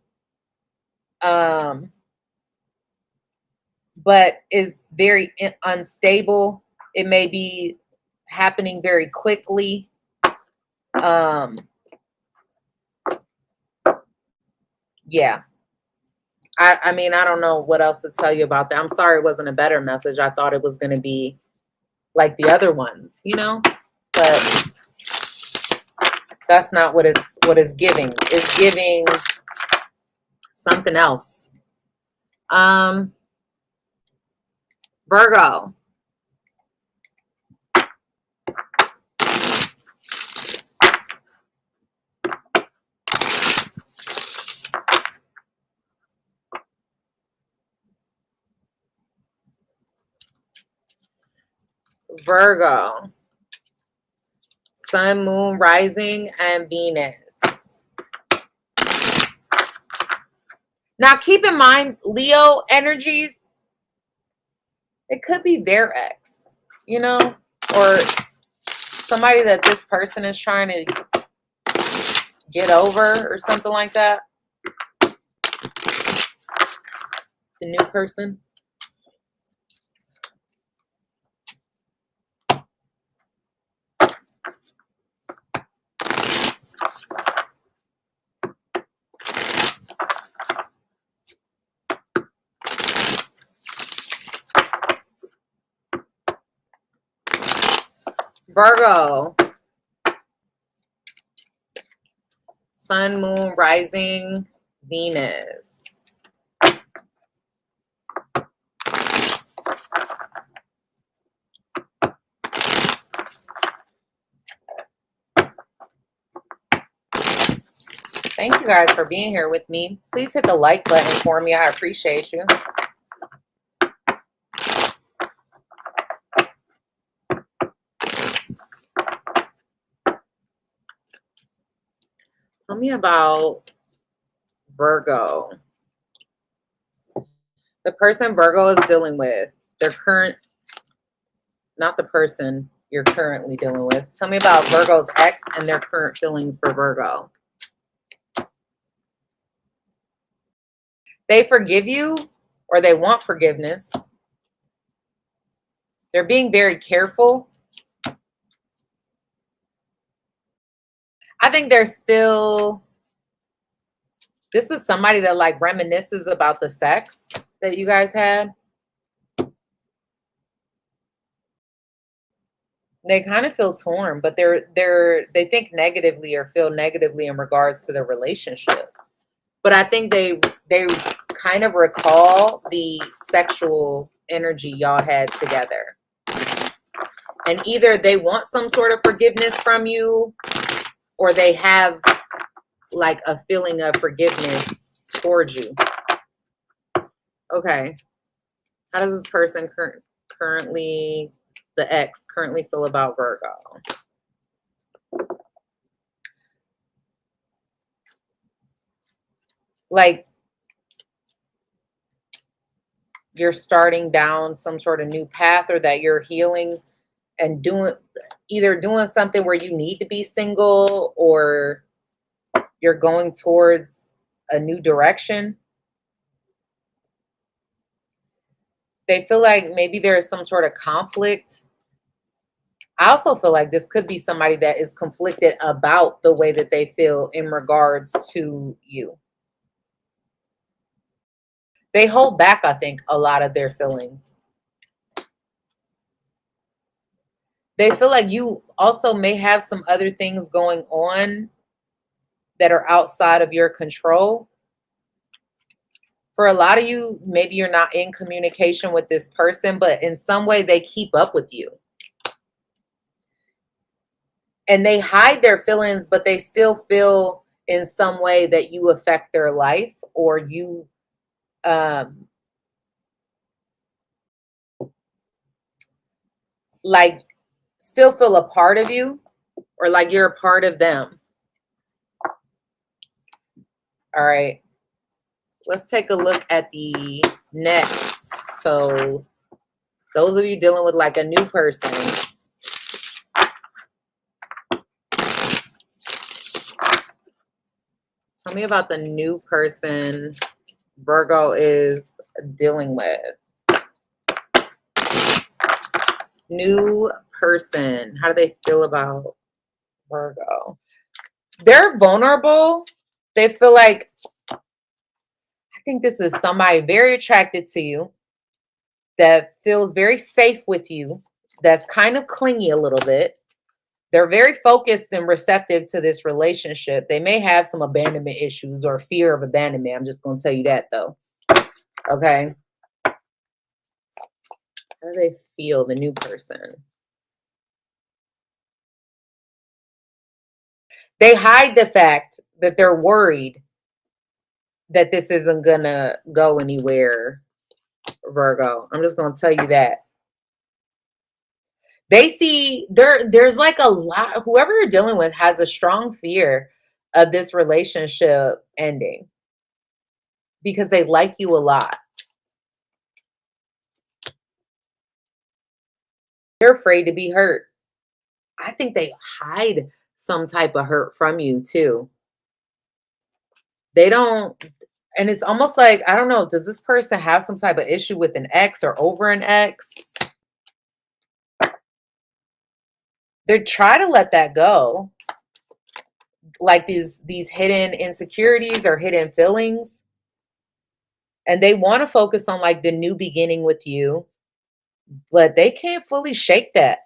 But is very unstable. It may be happening very quickly. Yeah. I mean, I don't know what else to tell you about that. I'm sorry it wasn't a better message. I thought it was going to be like the other ones, you know? But that's not what it's giving. It's giving something else. Virgo. Virgo. Sun, Moon, Rising, and Venus. Now, keep in mind, Leo energies, it could be their ex, you know, or somebody that this person is trying to get over or something like that. The new person. Virgo. Sun, Moon, Rising, Venus. Thank you guys for being here with me. Please hit the like button for me. I appreciate you. Tell me about Virgo. The person Virgo is dealing with, their current, not the person you're currently dealing with. Tell me about Virgo's ex and their current feelings for Virgo. They forgive you or they want forgiveness. They're being very careful. I think they're still, this is somebody that like reminisces about the sex that you guys had. They kind of feel torn, but they think negatively or feel negatively in regards to the relationship. But I think they kind of recall the sexual energy y'all had together. And either they want some sort of forgiveness from you, or they have like a feeling of forgiveness towards you. Okay. How does this person currently, the ex, currently feel about Virgo? Like you're starting down some sort of new path, or that you're healing and either doing something where you need to be single, or you're going towards a new direction. They feel like maybe there is some sort of conflict. I also feel like this could be somebody that is conflicted about the way that they feel in regards to you. They hold back, I think, a lot of their feelings. They feel like you also may have some other things going on that are outside of your control. For a lot of you, maybe you're not in communication with this person, but in some way they keep up with you. And they hide their feelings, but they still feel in some way that you affect their life, or you like still feel a part of you, or like you're a part of them. All right. Let's take a look at the next. So those of you dealing with like a new person, tell me about the new person Virgo is dealing with. New person. How do they feel about Virgo? They're vulnerable. They feel like, I think this is somebody very attracted to you, that feels very safe with you, that's kind of clingy a little bit. They're very focused and receptive to this relationship. They may have some abandonment issues or fear of abandonment. I'm just going to tell you that though. Okay. How do they feel, the new person? They hide the fact that they're worried that this isn't going to go anywhere, Virgo. I'm just going to tell you that. They see there's like a lot, whoever you're dealing with has a strong fear of this relationship ending because they like you a lot. They're afraid to be hurt. I think they hide some type of hurt from you too. They don't, and it's almost like, I don't know, does this person have some type of issue with an ex or over an ex? They try to let that go. Like these hidden insecurities or hidden feelings. And they want to focus on like the new beginning with you, but they can't fully shake that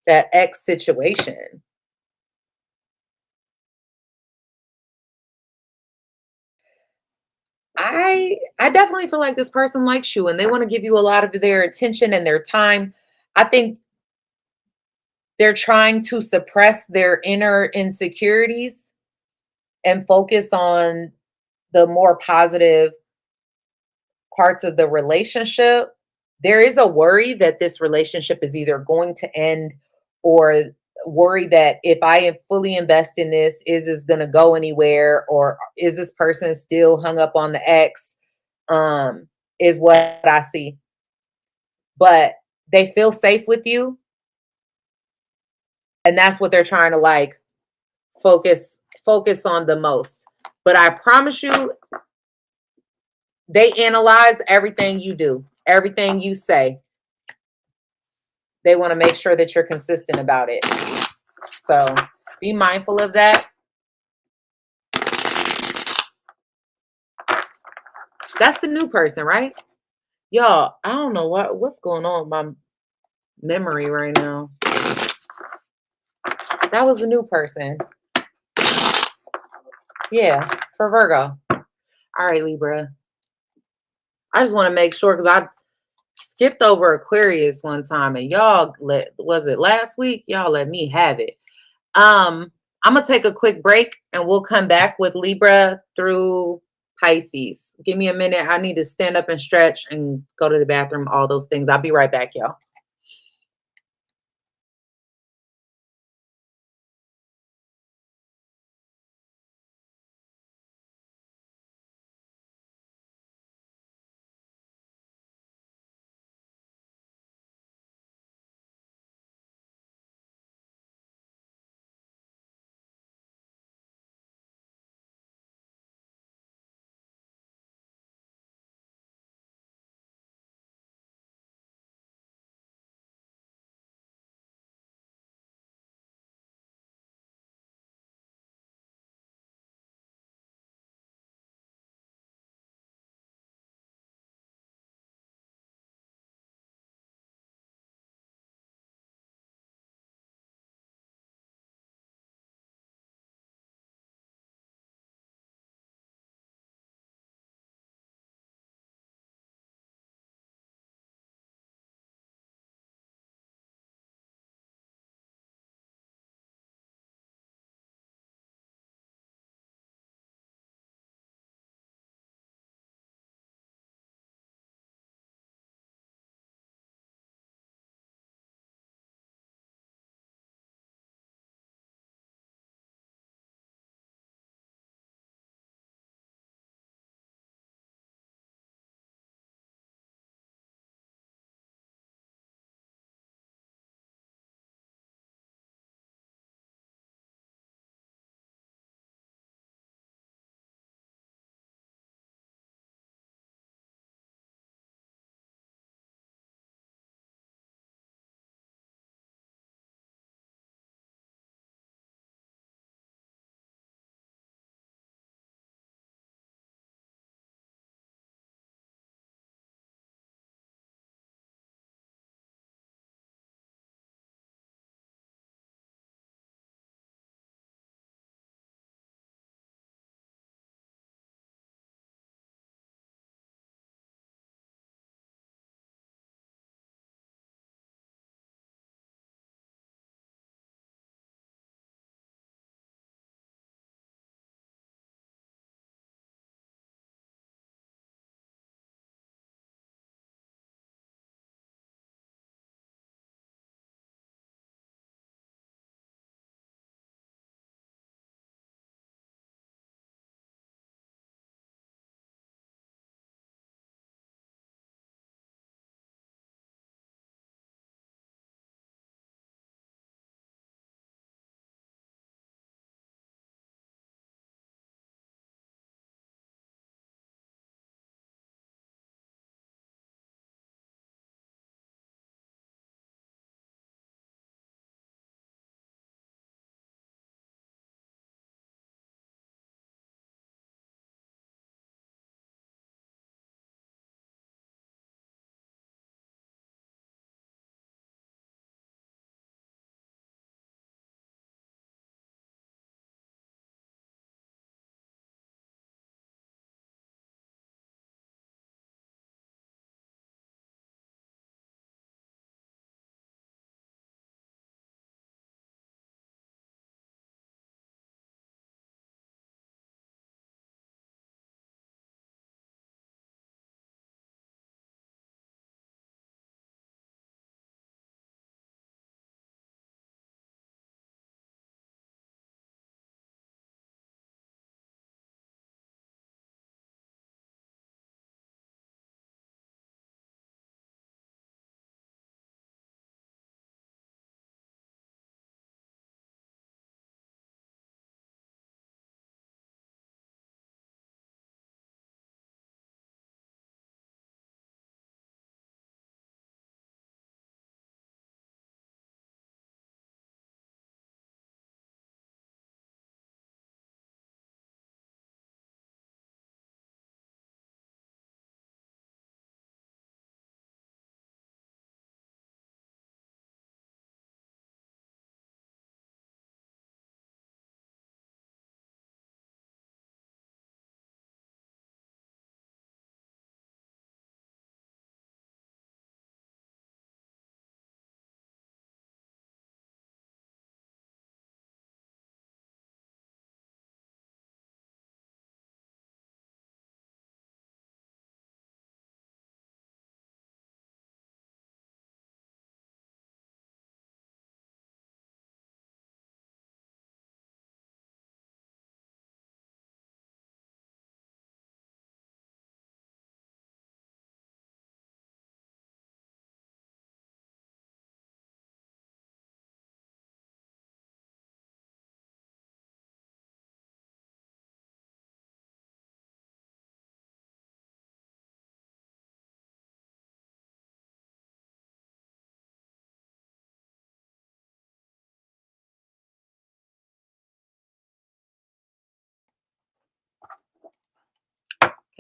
ex situation. I definitely feel like this person likes you and they want to give you a lot of their attention and their time. I think they're trying to suppress their inner insecurities and focus on the more positive parts of the relationship. There is a worry that this relationship is either going to end, or worry that if I fully invest in this, is this going to go anywhere, or is this person still hung up on the ex? is what I see. But they feel safe with you, and that's what they're trying to like focus on the most. But I promise you, they analyze everything you do, everything you say. They want to make sure that you're consistent about it. So be mindful of that. That's the new person, right? Y'all, I don't know what's going on with my memory right now. That was the new person. Yeah, for Virgo. All right, Libra. I just want to make sure because I skipped over Aquarius one time and y'all was it last week? Y'all let me have it. I'm gonna take a quick break and we'll come back with Libra through Pisces. Give me a minute. I need to stand up and stretch and go to the bathroom, all those things. I'll be right back, y'all.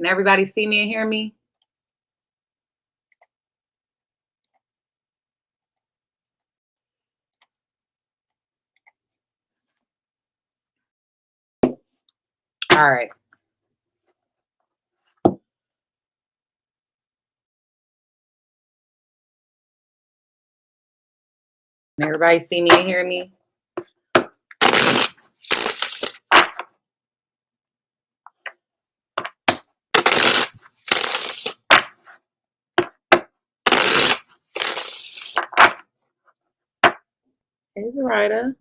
Can everybody see me and hear me? All right. Can everybody see me and hear me? Hey, Zoraida.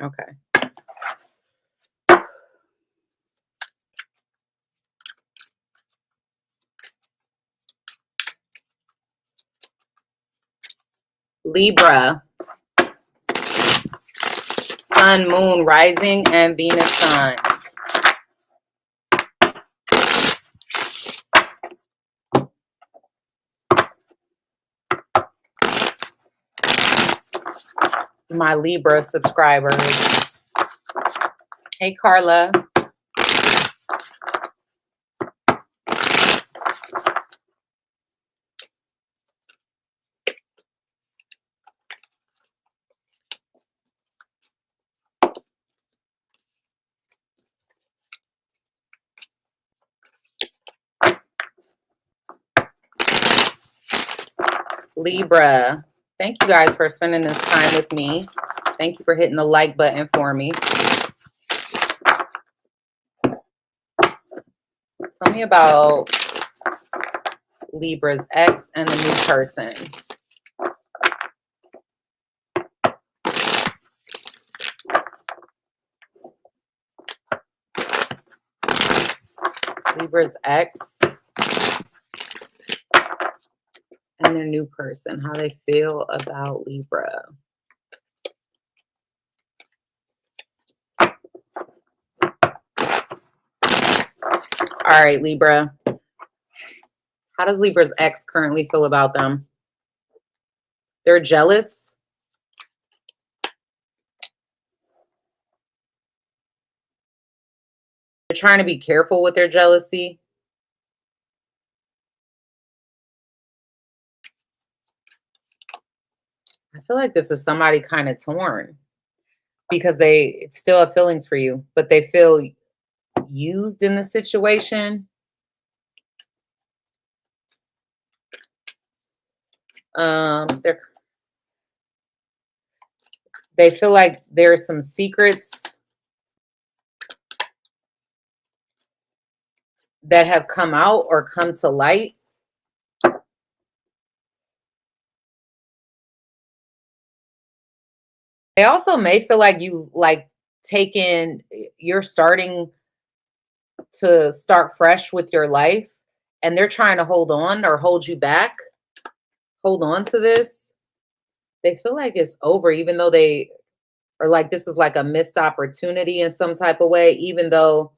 Okay. Libra. Sun, moon, rising, and Venus signs. My Libra subscribers. Hey, Carla. Libra. Thank you guys for spending this time with me. Thank you for hitting the like button for me. Tell me about Libra's ex and the new person. Libra's ex and their new person. How they feel about Libra. All right, Libra. How does Libra's ex currently feel about them? They're jealous. They're trying to be careful with their jealousy. I feel like this is somebody kind of torn because they still have feelings for you, but they feel used in the situation. They feel like there's some secrets that have come out or come to light. They also may feel like you're starting to start fresh with your life and they're trying to hold on or hold you back. Hold on to this. They feel like it's over, even though they are like, this is like a missed opportunity in some type of way, even though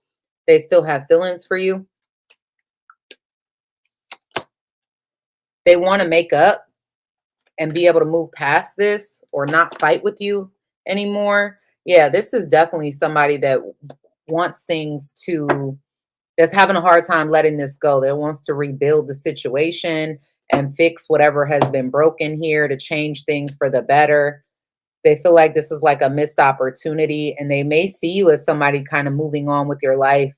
they still have feelings for you. They want to make up and be able to move past this or not fight with you anymore. Yeah, this is definitely somebody that wants that's having a hard time letting this go. That wants to rebuild the situation and fix whatever has been broken here to change things for the better. They feel like this is like a missed opportunity and they may see you as somebody kind of moving on with your life.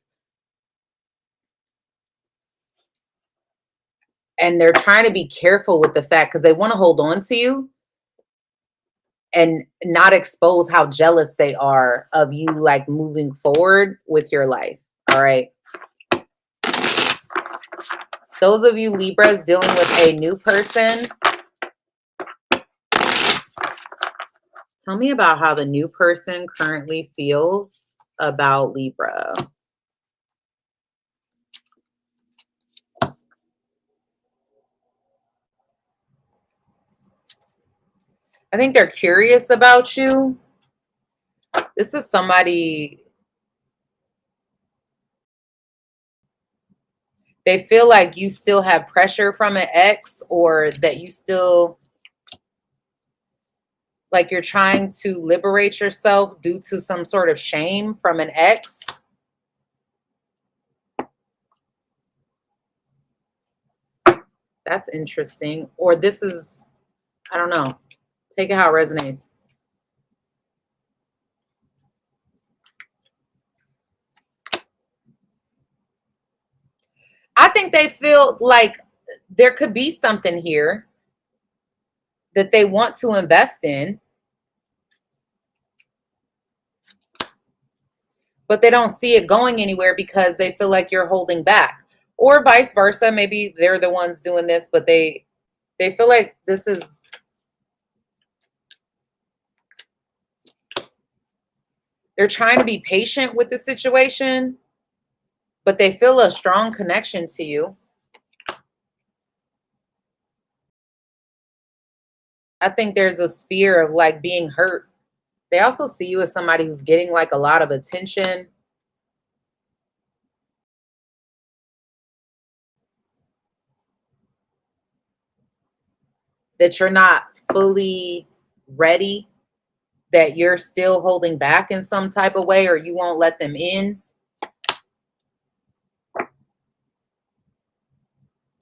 And they're trying to be careful with the fact because they want to hold on to you and not expose how jealous they are of you like moving forward with your life. All right. Those of you Libras dealing with a new person, tell me about how the new person currently feels about Libra. I think they're curious about you. This is somebody, They feel like you still have pressure from an ex, or that you still, like you're trying to liberate yourself due to some sort of shame from an ex. That's interesting. Or this is, I don't know. Take it how it resonates. I think they feel like there could be something here that they want to invest in, but they don't see it going anywhere because they feel like you're holding back. Or vice versa. Maybe they're the ones doing this, but they feel like this is, they're trying to be patient with the situation, but they feel a strong connection to you. I think there's a fear of like being hurt. They also see you as somebody who's getting like a lot of attention. That you're not fully ready, that you're still holding back in some type of way, or you won't let them in.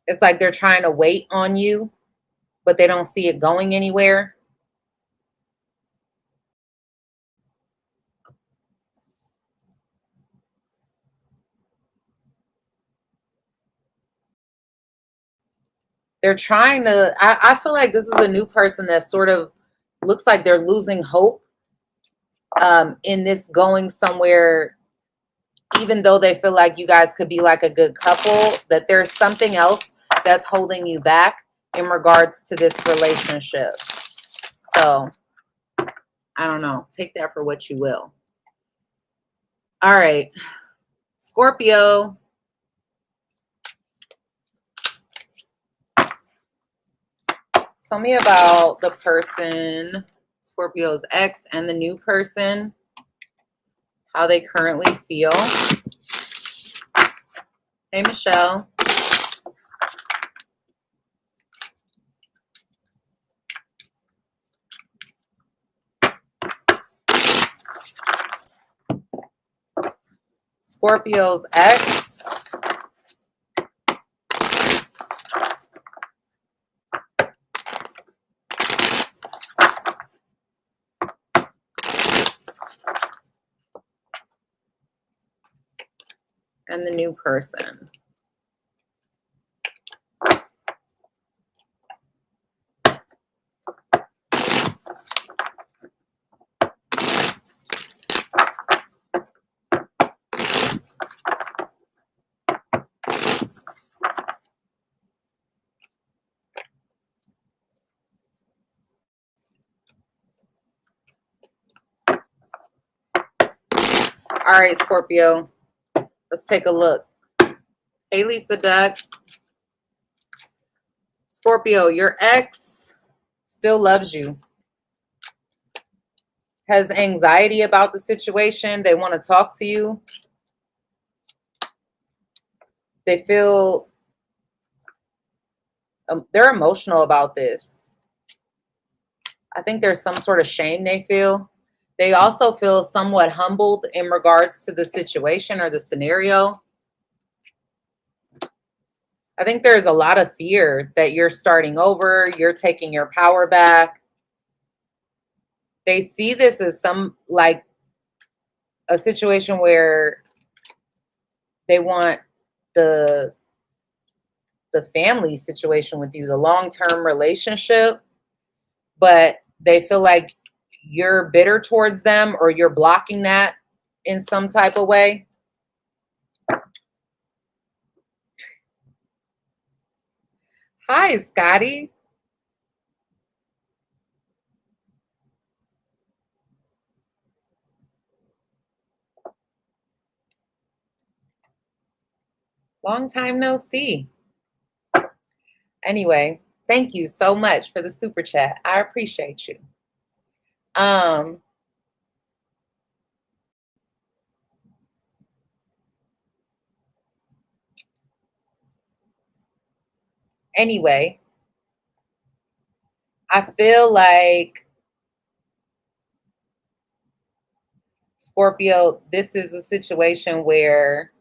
It's like they're trying to wait on you, but they don't see it going anywhere. They're trying to, I feel like this is a new person that sort of looks like they're losing hope in this going somewhere, even though they feel like you guys could be like a good couple, that there's something else that's holding you back in regards to this relationship. So I don't know. Take that for what you will. All right. Scorpio. Tell me about the person, Scorpio's ex and the new person, how they currently feel. Hey, Michelle. Scorpio's ex. And the new person. All right, Scorpio. Let's take a look. Hey, Lisa Duck. Scorpio, your ex still loves you. Has anxiety about the situation. They want to talk to you. They feel they're emotional about this. I think there's some sort of shame they feel. They also feel somewhat humbled in regards to the situation or the scenario. I think there's a lot of fear that you're starting over, you're taking your power back. They see this as some like a situation where they want the family situation with you, the long-term relationship, but they feel like you're bitter towards them or you're blocking that in some type of way. Hi, Scotty. Long time no see. Anyway, thank you so much for the super chat. I appreciate you. Um, Anyway, I feel like Scorpio, this is a situation where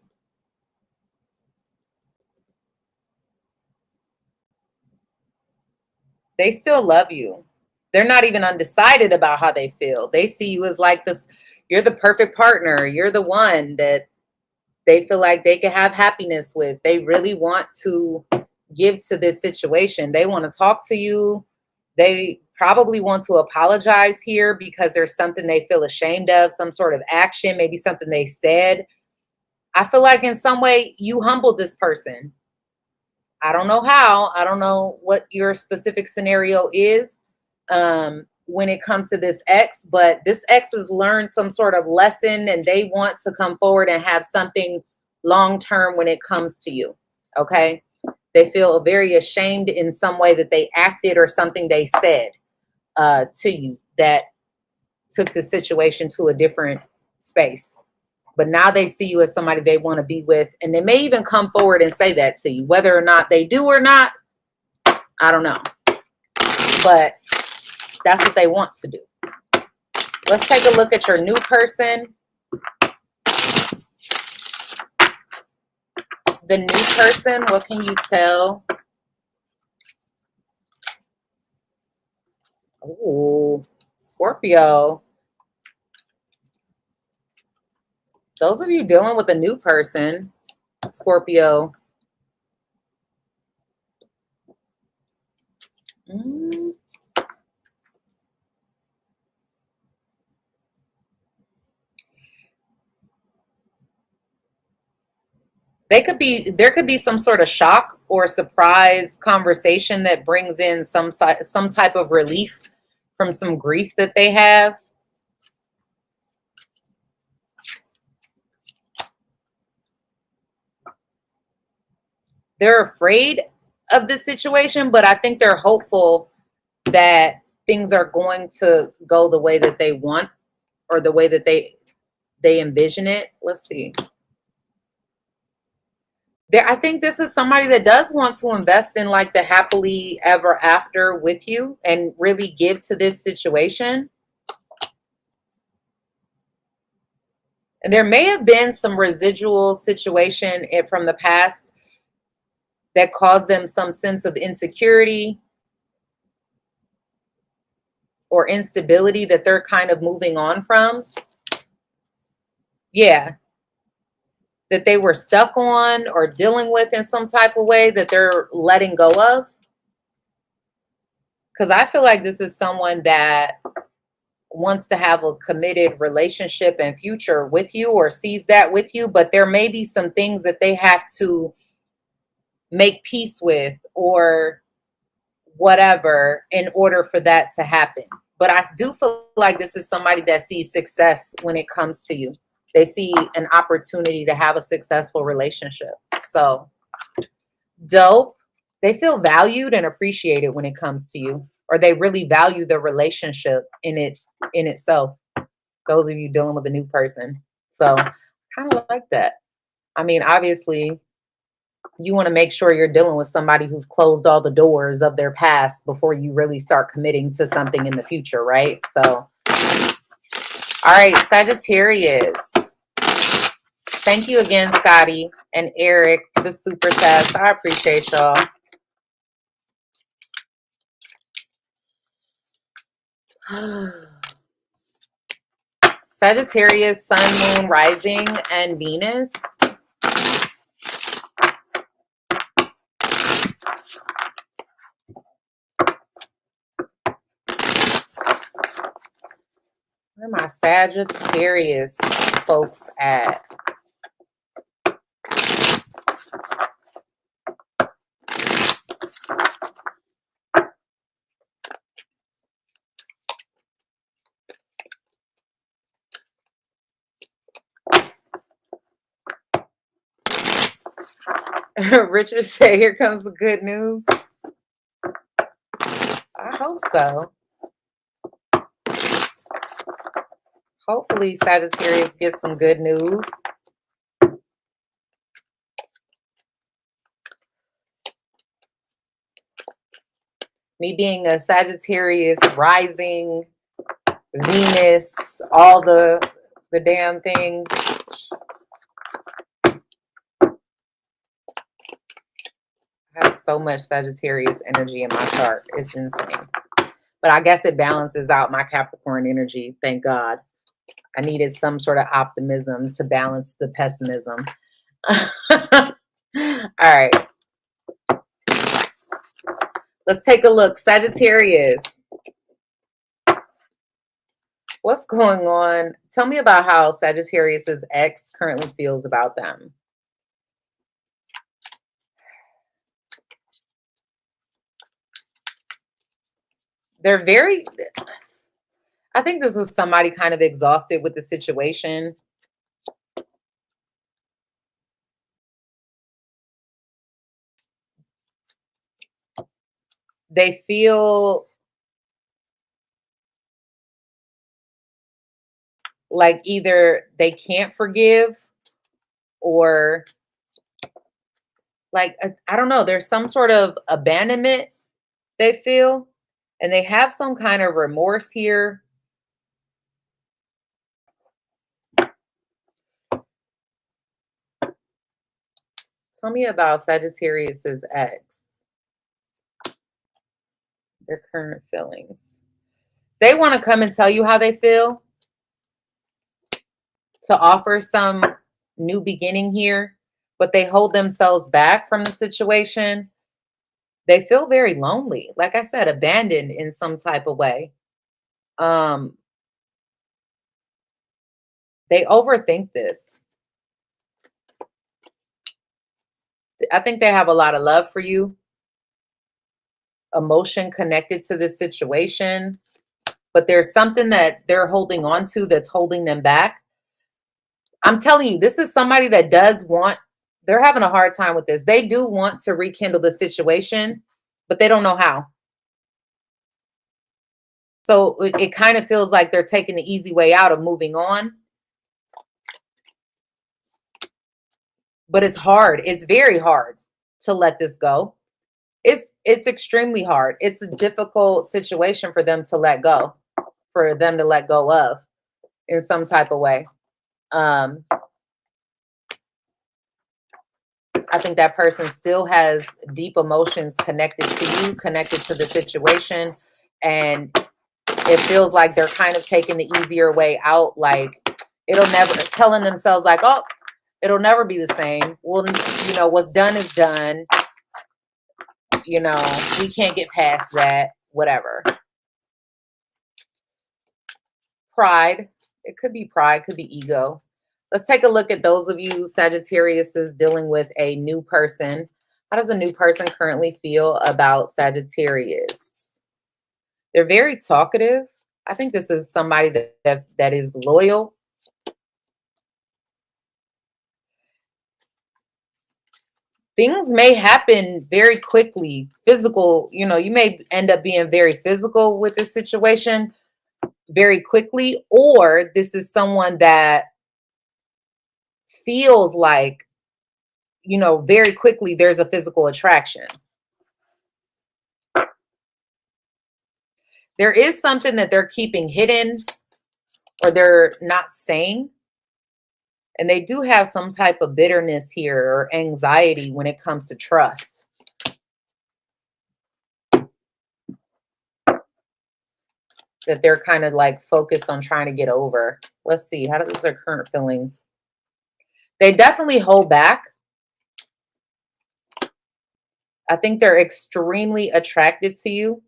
they still love you. They're not even undecided about how they feel. They see you as like this, you're the perfect partner. You're the one that they feel like they can have happiness with. They really want to give to this situation. They want to talk to you. They probably want to apologize here because there's something they feel ashamed of, some sort of action, maybe something they said. I feel like in some way you humbled this person. I don't know how. I don't know what your specific scenario is when it comes to this ex, but this ex has learned some sort of lesson and they want to come forward and have something long term when it comes to you. Okay. They feel very ashamed in some way that they acted or something they said to you that took the situation to a different space. But now they see you as somebody they want to be with. And they may even come forward and say that to you. Whether or not they do or not, I don't know. But that's what they want to do. Let's take a look at your new person. The new person, what can you tell? Ooh, Scorpio. Those of you dealing with a new person, Scorpio. There could be some sort of shock or surprise conversation that brings in some type of relief from some grief that they have. They're afraid of the situation, but I think they're hopeful that things are going to go the way that they want or the way that they envision it. Let's see. I think this is somebody that does want to invest in like the happily ever after with you and really give to this situation. And there may have been some residual situation from the past that caused them some sense of insecurity or instability that they're kind of moving on from. Yeah. That they were stuck on or dealing with in some type of way that they're letting go of. Because I feel like this is someone that wants to have a committed relationship and future with you or sees that with you, but there may be some things that they have to make peace with or whatever in order for that to happen. But I do feel like this is somebody that sees success when it comes to you. They see an opportunity to have a successful relationship. So dope. They feel valued and appreciated when it comes to you, or they really value the relationship in itself. Those of you dealing with a new person. So kind of like that. I mean, obviously, you want to make sure you're dealing with somebody who's closed all the doors of their past before you really start committing to something in the future, right? So, all right, Sagittarius. Thank you again, Scotty and Eric, for the super test. I appreciate y'all. Sagittarius, Sun, Moon, Rising, and Venus. Where are my Sagittarius folks at? Richard said, here comes the good news. I hope so. Hopefully Sagittarius gets some good news. Me being a Sagittarius, rising, Venus, all the damn things. I have so much Sagittarius energy in my chart. It's insane. But I guess it balances out my Capricorn energy. Thank God. I needed some sort of optimism to balance the pessimism. All right. Let's take a look. Sagittarius. What's going on? Tell me about how Sagittarius's ex currently feels about them. They're very, I think this is somebody kind of exhausted with the situation. They feel like either they can't forgive or like, I don't know, there's some sort of abandonment they feel, and they have some kind of remorse here. Tell me about Sagittarius's ex, their current feelings. They want to come and tell you how they feel, to offer some new beginning here, but they hold themselves back from the situation. They feel very lonely, like I said, abandoned in some type of way. They overthink this. I think they have a lot of love for you, emotion connected to this situation, but there's something that they're holding on to that's holding them back. I'm telling you, this is somebody that does want, they're having a hard time with this. They do want to rekindle the situation, but they don't know how. So it kind of feels like they're taking the easy way out of moving on. But it's hard. It's very hard to let this go. It's extremely hard. It's a difficult situation for them to let go, for them to let go of in some type of way. I think that person still has deep emotions connected to you, connected to the situation. And it feels like they're kind of taking the easier way out. Like it'll never, telling themselves like, oh, it'll never be the same. Well, you know, what's done is done. You know, we can't get past that, whatever. Pride. It could be pride, could be ego. Let's take a look at those of you Sagittarius is dealing with a new person. How does a new person currently feel about Sagittarius? They're very talkative. I think this is somebody that is loyal. Things may happen very quickly. Physical, you know, you may end up being very physical with this situation very quickly, or this is someone that feels like, you know, very quickly there's a physical attraction. There is something that they're keeping hidden or they're not saying. And they do have some type of bitterness here or anxiety when it comes to trust. That they're kind of like focused on trying to get over. Let's see, how does their current feelings? They definitely hold back. I think they're extremely attracted to you.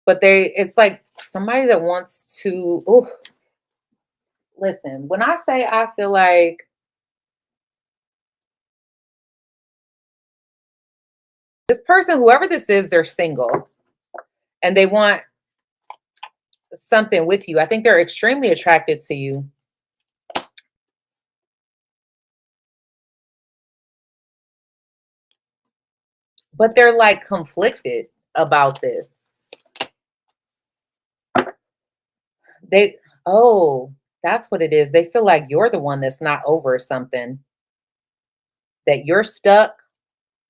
But it's like somebody that wants to, oh, listen, when I say I feel like this person, whoever this is, they're single and they want something with you. I think they're extremely attracted to you. But they're like conflicted about this. Oh, that's what it is. They feel like you're the one that's not over something, that you're stuck.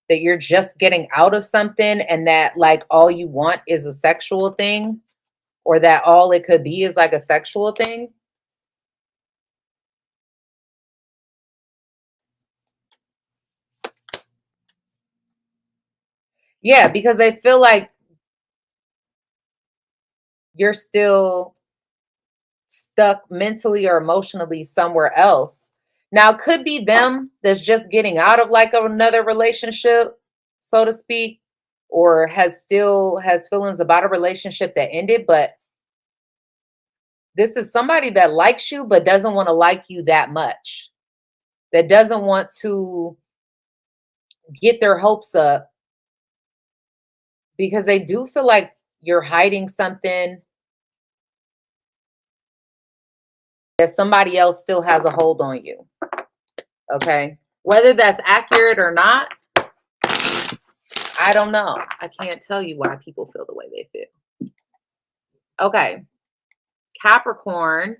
that you're just getting out of something and that like all you want is a sexual thing, or that all it could be is like a sexual thing. Yeah, because they feel like you're still stuck mentally or emotionally somewhere else. Now, it could be them that's just getting out of like another relationship, so to speak, or has feelings about a relationship that ended, but this is somebody that likes you but doesn't want to like you that much. That doesn't want to get their hopes up because they do feel like you're hiding something, that somebody else still has a hold on you. Okay. Whether that's accurate or not, I don't know. I can't tell you why people feel the way they feel. Okay. Capricorn.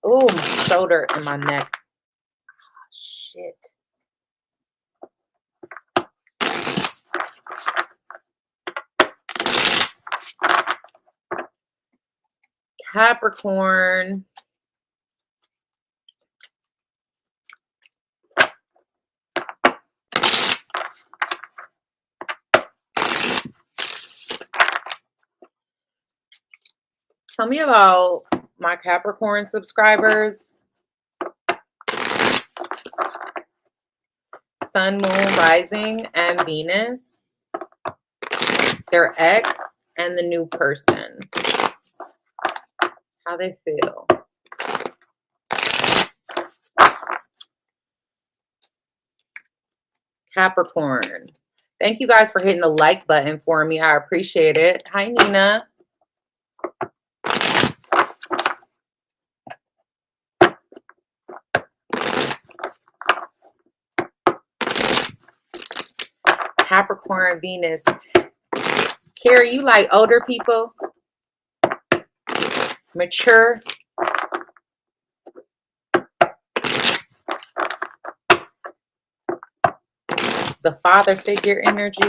Oh, my shoulder and my neck. Oh, shit. Capricorn. Tell me about my Capricorn subscribers. Sun, Moon, Rising, and Venus. Their ex and the new person. How they feel. Capricorn. Thank you guys for hitting the like button for me. I appreciate it. Hi, Nina. Capricorn, Venus. Carrie, you like older people? Mature? The father figure energy?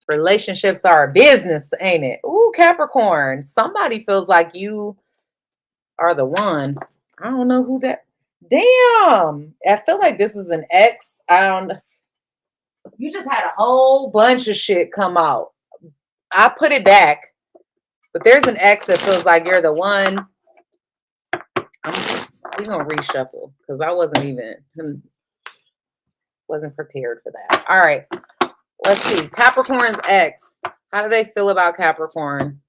Relationships are a business, ain't it? Ooh, Capricorn. Somebody feels like you are the one. I don't know who that. Damn. I feel like this is an ex. I don't. You just had a whole bunch of shit come out. I put it back, but there's an ex that feels like you're the one. We're gonna reshuffle because I wasn't prepared for that. All right, let's see. Capricorn's ex. How do they feel about Capricorn?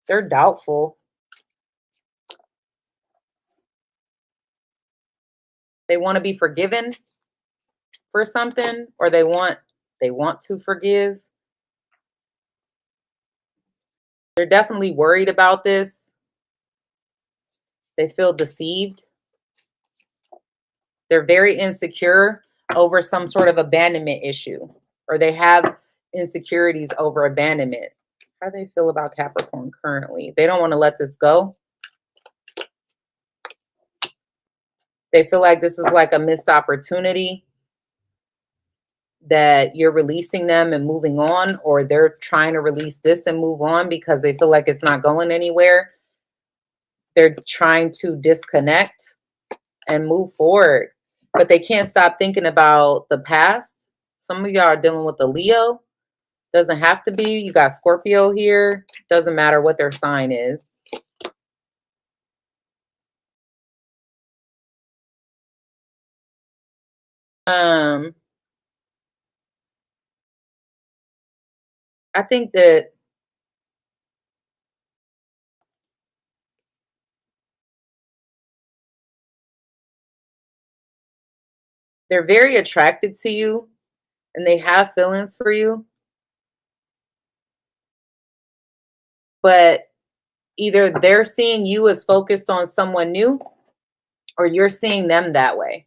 They're doubtful. They want to be forgiven for something, or they want to forgive. They're definitely worried about this. They feel deceived. They're very insecure over some sort of abandonment issue, or they have insecurities over abandonment. How do they feel about Capricorn currently? They don't want to let this go. They feel like this is like a missed opportunity, that you're releasing them and moving on, or they're trying to release this and move on because they feel like it's not going anywhere. They're trying to disconnect and move forward, but they can't stop thinking about the past. Some of y'all are dealing with a Leo. Doesn't have to be. You got Scorpio here. Doesn't matter what their sign is. I think that they're very attracted to you and they have feelings for you. But either they're seeing you as focused on someone new, or you're seeing them that way.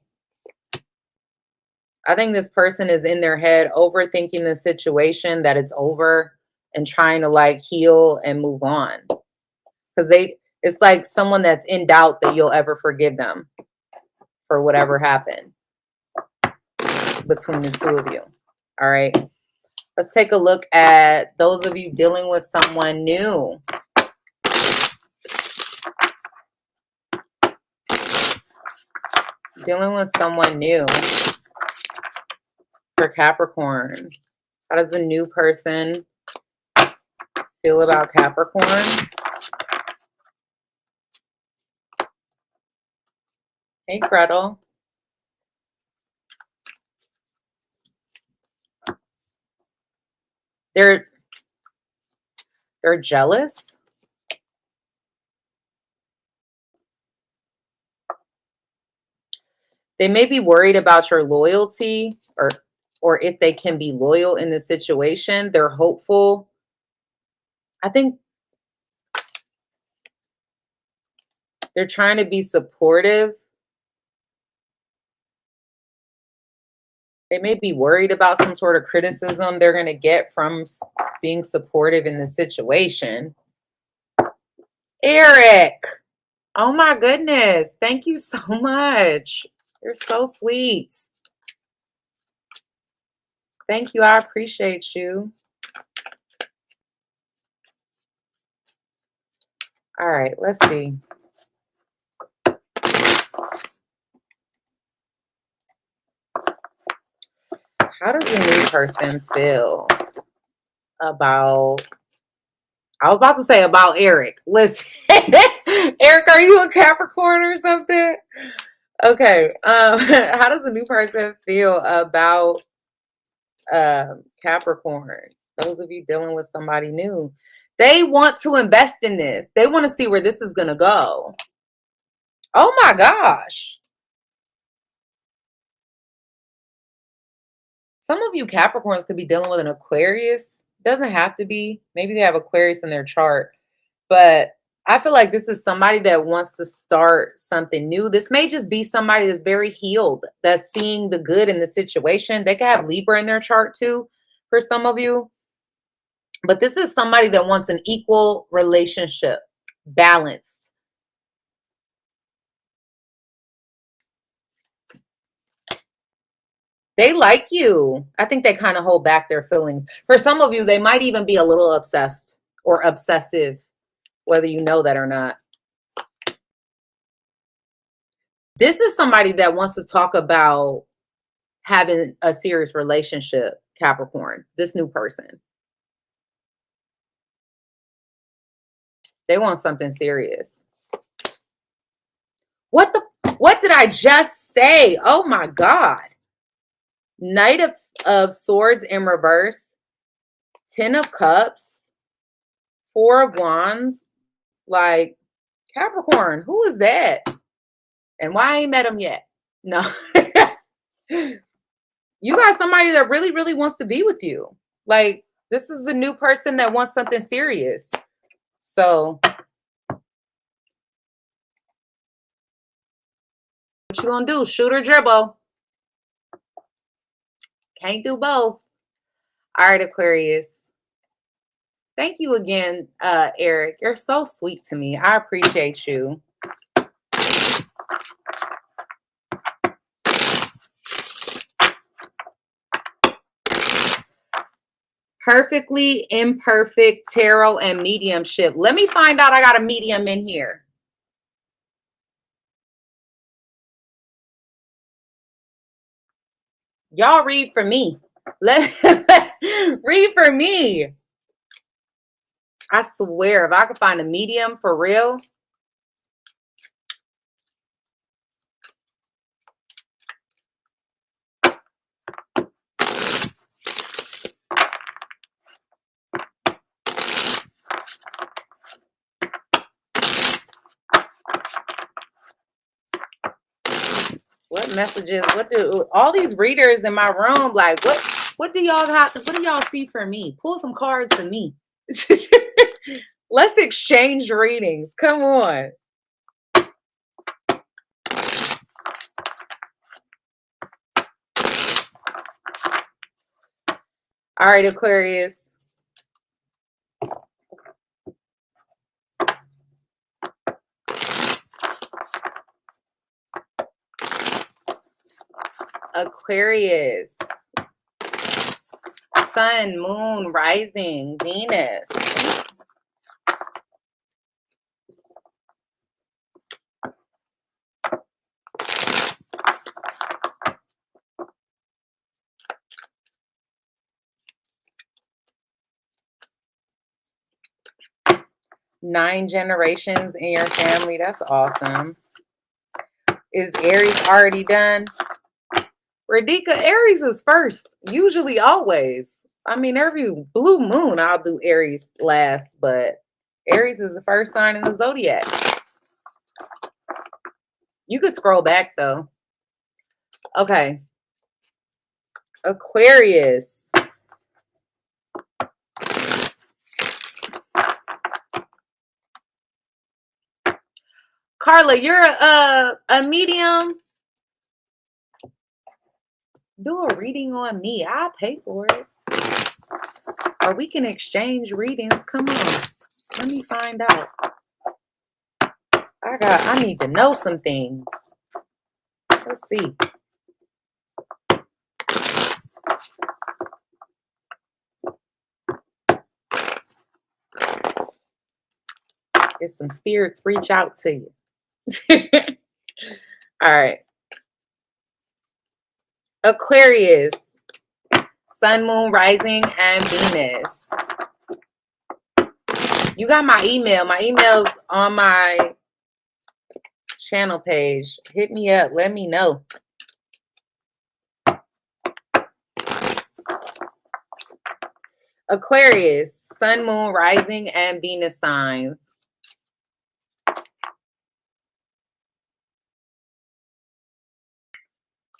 I think this person is in their head overthinking the situation, that it's over, and trying to like heal and move on. Because it's like someone that's in doubt that you'll ever forgive them for whatever happened between the two of you. All right. Let's take a look at those of you dealing with someone new. Dealing with someone new for Capricorn. How does a new person feel about Capricorn? Hey, Gretel. They're jealous. They may be worried about your loyalty, or if they can be loyal in the situation. They're hopeful. I think they're trying to be supportive. They may be worried about some sort of criticism they're going to get from being supportive in the situation. Eric, oh my goodness. Thank you so much. You're so sweet. Thank you. I appreciate you. All right, let's see. How does the new person feel about, I was about to say about Eric. Listen, Eric, are you a Capricorn or something? Okay. How does a new person feel about Capricorn? Those of you dealing with somebody new, they want to invest in this. They want to see where this is going to go. Oh my gosh. Some of you Capricorns could be dealing with an Aquarius. Doesn't have to be. Maybe they have Aquarius in their chart. But I feel like this is somebody that wants to start something new. This may just be somebody that's very healed, that's seeing the good in the situation. They could have Libra in their chart too, for some of you. But this is somebody that wants an equal relationship, balanced. They like you. I think they kind of hold back their feelings. For some of you, they might even be a little obsessed or obsessive, whether you know that or not. This is somebody that wants to talk about having a serious relationship, Capricorn, this new person. They want something serious. What did I just say? Oh my God. Knight of Swords in reverse, 10 of Cups, 4 of Wands. Like, Capricorn, who is that? And why I ain't met him yet? No. You got somebody that really, really wants to be with you. Like, this is a new person that wants something serious. So, what you gonna do? Shoot or dribble? Can't do both. All right, Aquarius. Thank you again, Eric. You're so sweet to me. I appreciate you. Perfectly imperfect tarot and mediumship. Let me find out I got a medium in here. Y'all read for me. Read for me. I swear, if I could find a medium for real. What messages? What do all these readers in my room like? What do y'all have? What do y'all see for me? Pull some cards for me. Let's exchange readings. Come on. All right, Aquarius. Aquarius. Sun, moon, rising, Venus. Nine generations in your family. That's awesome. Is Aries already done? Radhika, Aries is first. Usually, always. I mean, every blue moon, I'll do Aries last, but Aries is the first sign in the zodiac. You could scroll back, though. Okay. Aquarius. Carla, you're a medium. Do a reading on me. I'll pay for it. Or we can exchange readings. Come on. Let me find out. I need to know some things. Let's see. If some spirits reach out to you. All right. Aquarius. Sun, moon, rising, and Venus. You got my email. My email's on my channel page. Hit me up. Let me know. Aquarius. Sun, moon, rising, and Venus signs.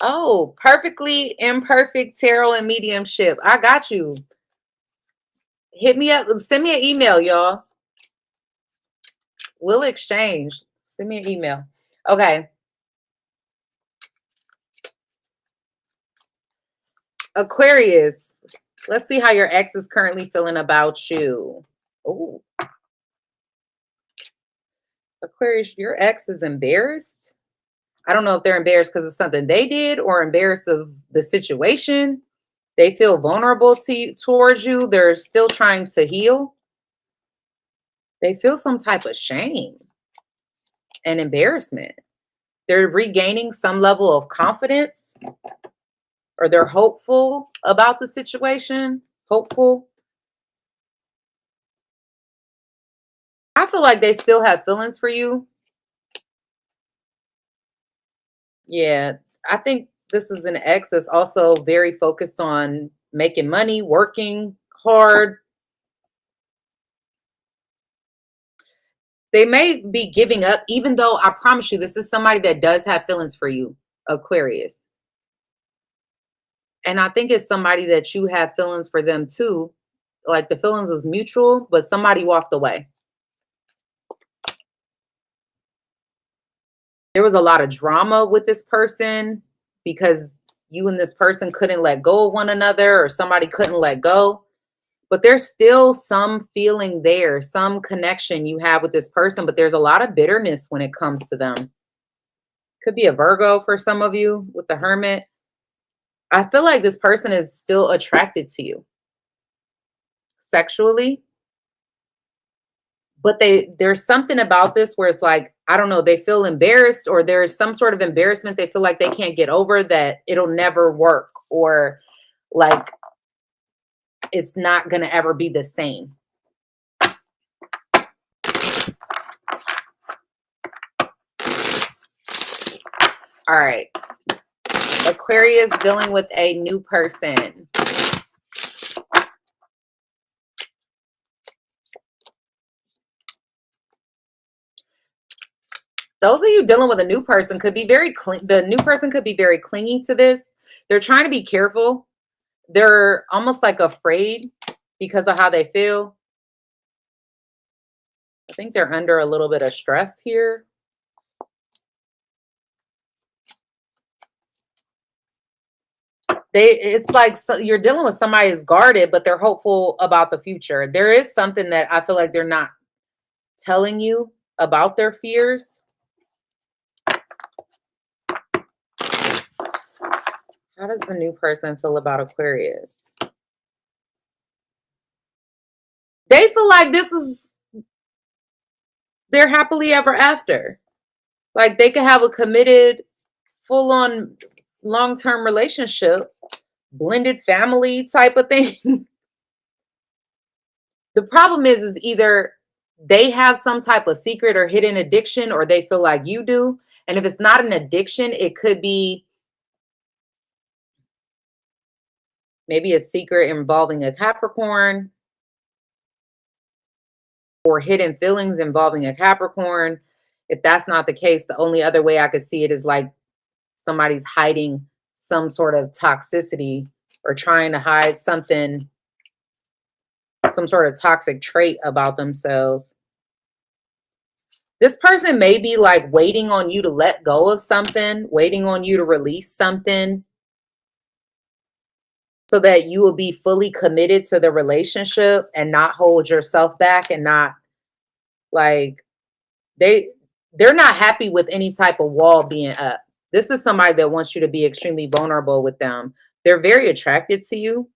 Oh, perfectly imperfect tarot and mediumship. I got you. Hit me up. Send me an email, y'all. We'll exchange. Send me an email. Okay. Aquarius. Let's see how your ex is currently feeling about you. Oh. Aquarius, your ex is embarrassed. I don't know if they're embarrassed because of something they did or embarrassed of the situation. They feel vulnerable towards you. They're still trying to heal. They feel some type of shame and embarrassment. They're regaining some level of confidence, or they're hopeful about the situation. Hopeful. I feel like they still have feelings for you. Yeah, I think this is an ex that's also very focused on making money, working hard. They may be giving up, even though I promise you, this is somebody that does have feelings for you, Aquarius. And I think it's somebody that you have feelings for them too. Like the feelings is mutual, but somebody walked away. There was a lot of drama with this person because you and this person couldn't let go of one another, or somebody couldn't let go. But there's still some feeling there, some connection you have with this person, but there's a lot of bitterness when it comes to them. Could be a Virgo for some of you with the Hermit. I feel like this person is still attracted to you sexually, but there's something about this where it's like, I don't know, they feel embarrassed, or there's some sort of embarrassment they feel like they can't get over, that it'll never work, or like it's not going to ever be the same. All right. Aquarius dealing with a new person. Those of you dealing with a new person could be the new person could be very clingy to this. They're trying to be careful. They're almost like afraid because of how they feel. I think they're under a little bit of stress here. It's like you're dealing with somebody who's guarded, but they're hopeful about the future. There is something that I feel like they're not telling you about their fears. How does the new person feel about Aquarius? They feel like this is their happily ever after. Like they could have a committed, full-on, long-term relationship, blended family type of thing. The problem is either they have some type of secret or hidden addiction, or they feel like you do. And if it's not an addiction, it could be maybe a secret involving a Capricorn, or hidden feelings involving a Capricorn. If that's not the case, the only other way I could see it is like somebody's hiding some sort of toxicity or trying to hide something, some sort of toxic trait about themselves. This person may be like waiting on you to let go of something, waiting on you to release something so that you will be fully committed to the relationship and not hold yourself back, and not like they're not happy with any type of wall being up. This is somebody that wants you to be extremely vulnerable with them. They're very attracted to you.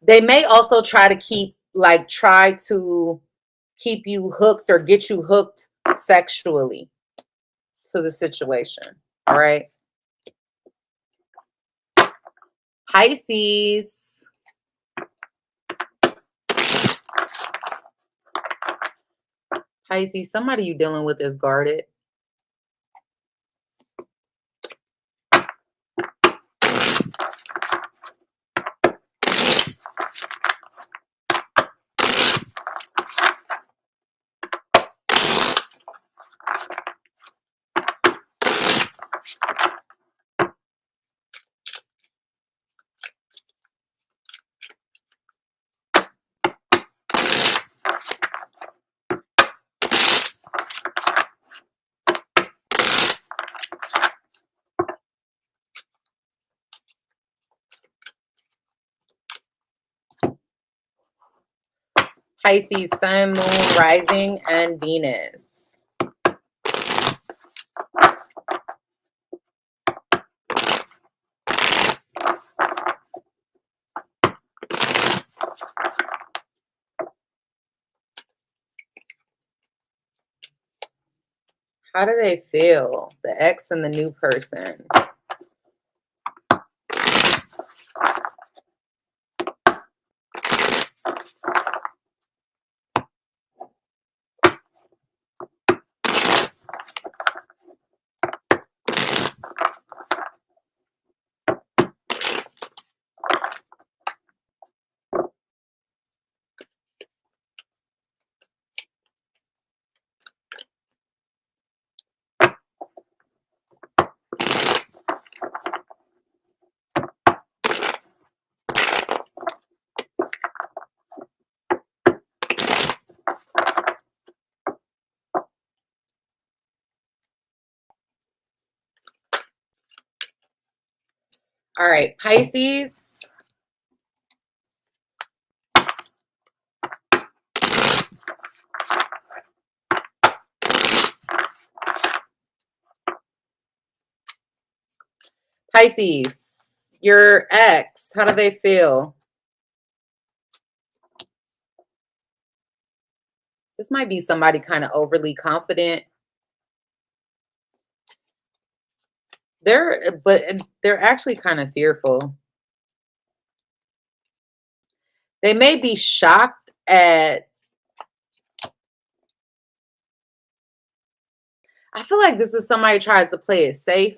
They may also try to keep you hooked or get you hooked sexually to the situation. All right. Pisces. Pisces, somebody you dealing with is guarded. Pisces, Sun, Moon, Rising, and Venus. How do they feel? The ex and the new person. All right, Pisces. Pisces, your ex, how do they feel? This might be somebody kind of overly confident. But they're actually kind of fearful. They may be shocked at, I feel like this is somebody who tries to play it safe.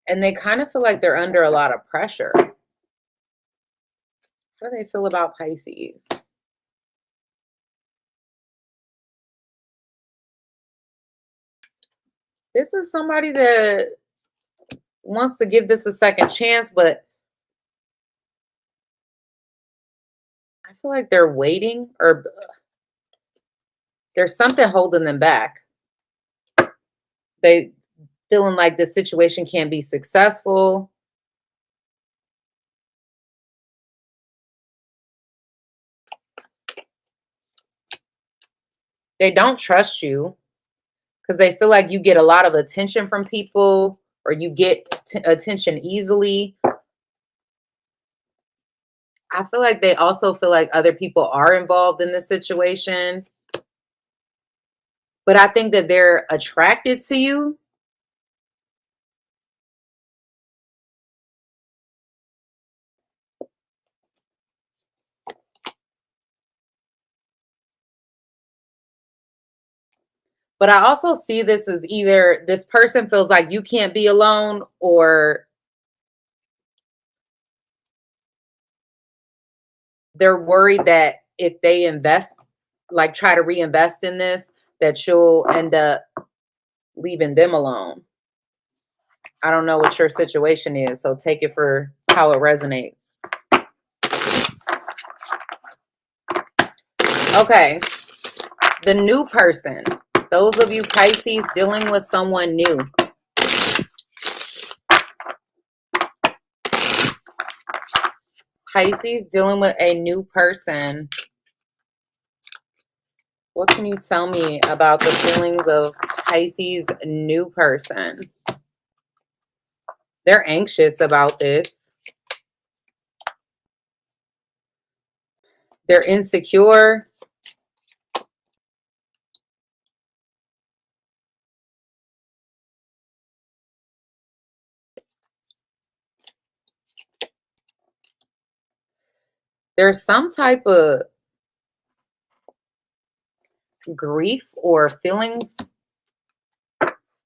And they kind of feel like they're under a lot of pressure. How do they feel about Pisces? This is somebody that wants to give this a second chance, but I feel like they're waiting, or There's something holding them back. They feeling like the situation can't be successful. They don't trust you because they feel like you get a lot of attention from people, or you get attention easily. I feel like they also feel like other people are involved in this situation. But I think that they're attracted to you. But I also see this as either this person feels like you can't be alone, or they're worried that if they invest, like try to reinvest in this, that you'll end up leaving them alone. I don't know what your situation is, so take it for how it resonates. Okay, the new person. Those of you Pisces dealing with someone new. Pisces dealing with a new person. What can you tell me about the feelings of Pisces new person? They're anxious about this. They're insecure. There's some type of grief or feelings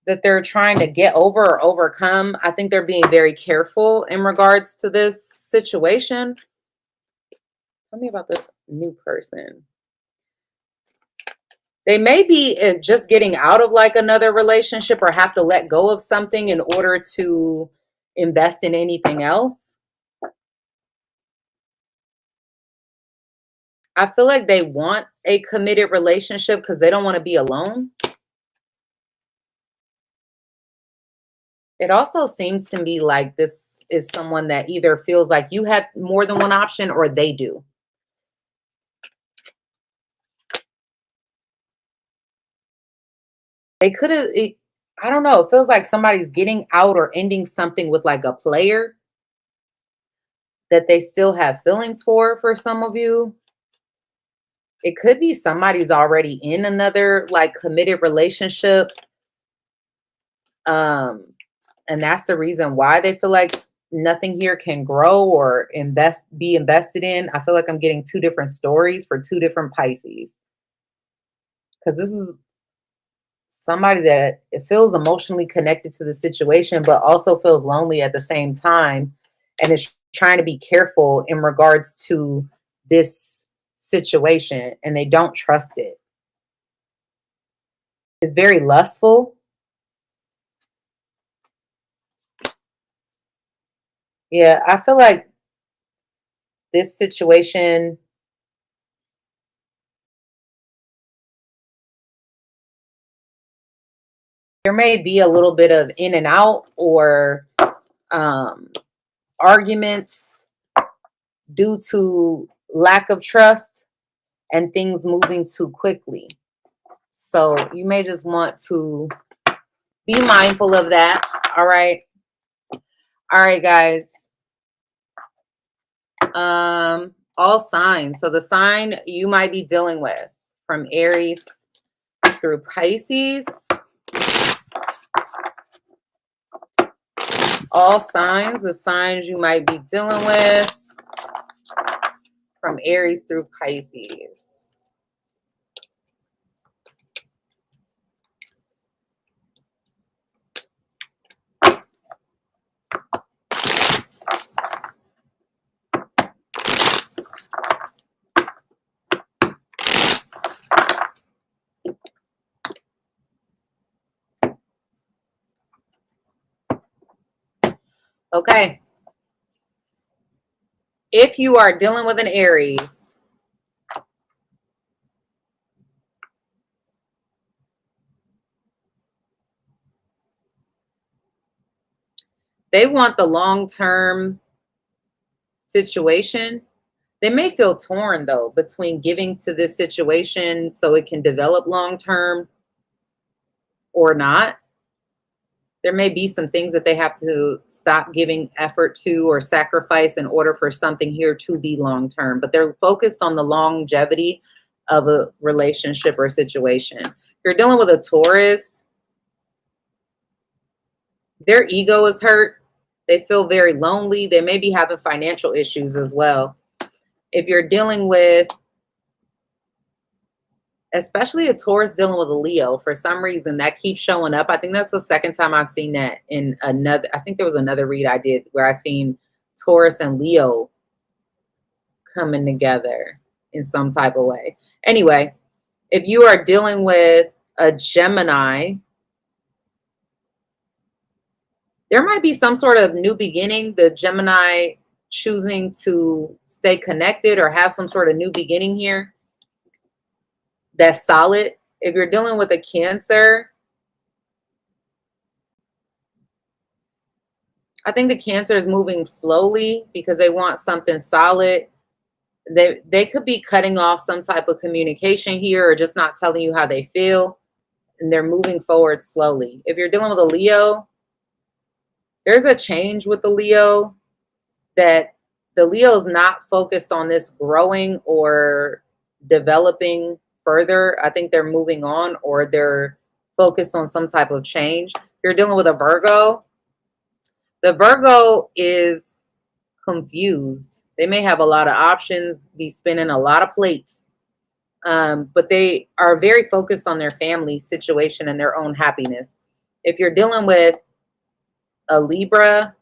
that they're trying to get over or overcome. I think they're being very careful in regards to this situation. Tell me about this new person. They may be just getting out of like another relationship, or have to let go of something in order to invest in anything else. I feel like they want a committed relationship because they don't want to be alone. It also seems to me like this is someone that either feels like you have more than one option, or they do. They could have, I don't know, it feels like somebody's getting out or ending something with like a player that they still have feelings for some of you. It could be somebody's already in another like committed relationship. And that's the reason why they feel like nothing here can grow or be invested in. I feel like I'm getting two different stories for two different Pisces. Because this is somebody that it feels emotionally connected to the situation, but also feels lonely at the same time, and is trying to be careful in regards to this situation, and they don't trust it. It's very lustful. Yeah, I feel like this situation, there may be a little bit of in and out, or um, arguments due to lack of trust and things moving too quickly. So you may just want to be mindful of that. All right. All right, guys. All signs. So the sign you might be dealing with, from Aries through Pisces. All signs, the signs you might be dealing with, from Aries through Pisces. Okay. If you are dealing with an Aries, They want the long-term situation. They may feel torn, though, between giving to this situation so it can develop long-term or not. There may be some things that they have to stop giving effort to or sacrifice in order for something here to be long-term. But they're focused on the longevity of a relationship or situation. If you're dealing with a Taurus, their ego is hurt. They feel very lonely. They may be having financial issues as well. If you're dealing with, especially a Taurus dealing with a Leo, for some reason that keeps showing up. I think that's the second time I've seen that in another, I think there was another read I did where I seen Taurus and Leo coming together in some type of way. Anyway, if you are dealing with a Gemini, there might be some sort of new beginning. The Gemini choosing to stay connected or have some sort of new beginning here that's solid. If you're dealing with a Cancer, I think the Cancer is moving slowly because they want something solid. They could be cutting off some type of communication here or just not telling you how they feel. And they're moving forward slowly. If you're dealing with a Leo, there's a change with the Leo that the Leo is not focused on this growing or developing further. I think they're moving on or they're focused on some type of change. If you're dealing with a Virgo, the Virgo is confused. They may have a lot of options, be spinning a lot of plates, but they are very focused on their family situation and their own happiness. If you're dealing with a Libra,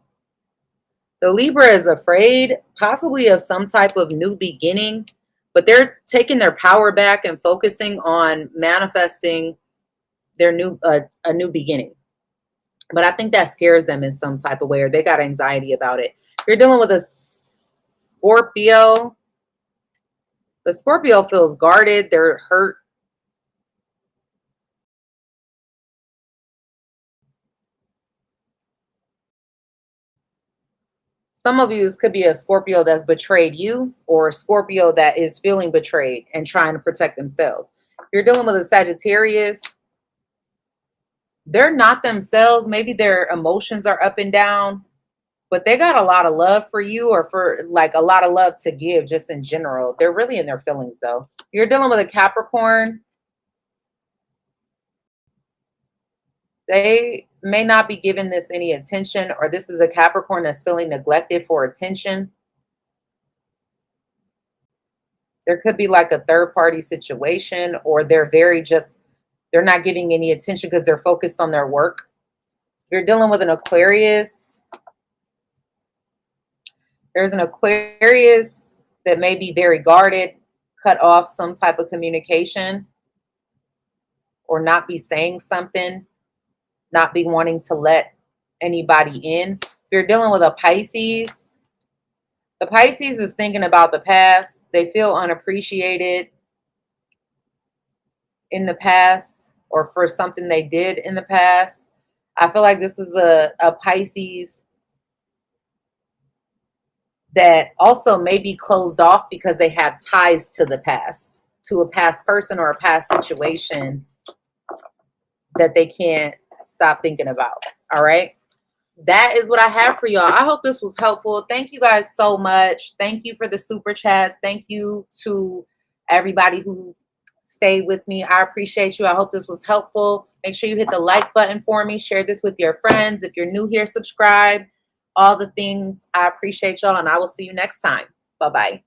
the Libra is afraid possibly of some type of new beginning, but they're taking their power back and focusing on manifesting their a new beginning. But I think that scares them in some type of way, or they got anxiety about it. If you're dealing with a Scorpio, the Scorpio feels guarded. They're hurt. Some of you could be a Scorpio that's betrayed you or a Scorpio that is feeling betrayed and trying to protect themselves. If you're dealing with a Sagittarius, they're not themselves. Maybe their emotions are up and down, but they got a lot of love for you or for like a lot of love to give just in general. They're really in their feelings though. If you're dealing with a Capricorn, they may not be giving this any attention, or this is a Capricorn that's feeling neglected for attention. There could be like a third party situation, or they're they're not giving any attention because they're focused on their work. If you're dealing with an Aquarius, there's an Aquarius that may be very guarded, cut off some type of communication, or not be saying something, not be wanting to let anybody in. If you're dealing with a Pisces, the Pisces is thinking about the past. They feel unappreciated in the past or for something they did in the past. I feel like this is a Pisces that also may be closed off because they have ties to the past, to a past person or a past situation that they can't stop thinking about. All right. That is what I have for y'all. I hope this was helpful. Thank you guys so much. Thank you for the super chats. Thank you to everybody who stayed with me. I appreciate you. I hope this was helpful. Make sure you hit the like button for me. Share this with your friends. If you're new here, subscribe. All the things. I appreciate y'all, and I will see you next time. Bye-bye.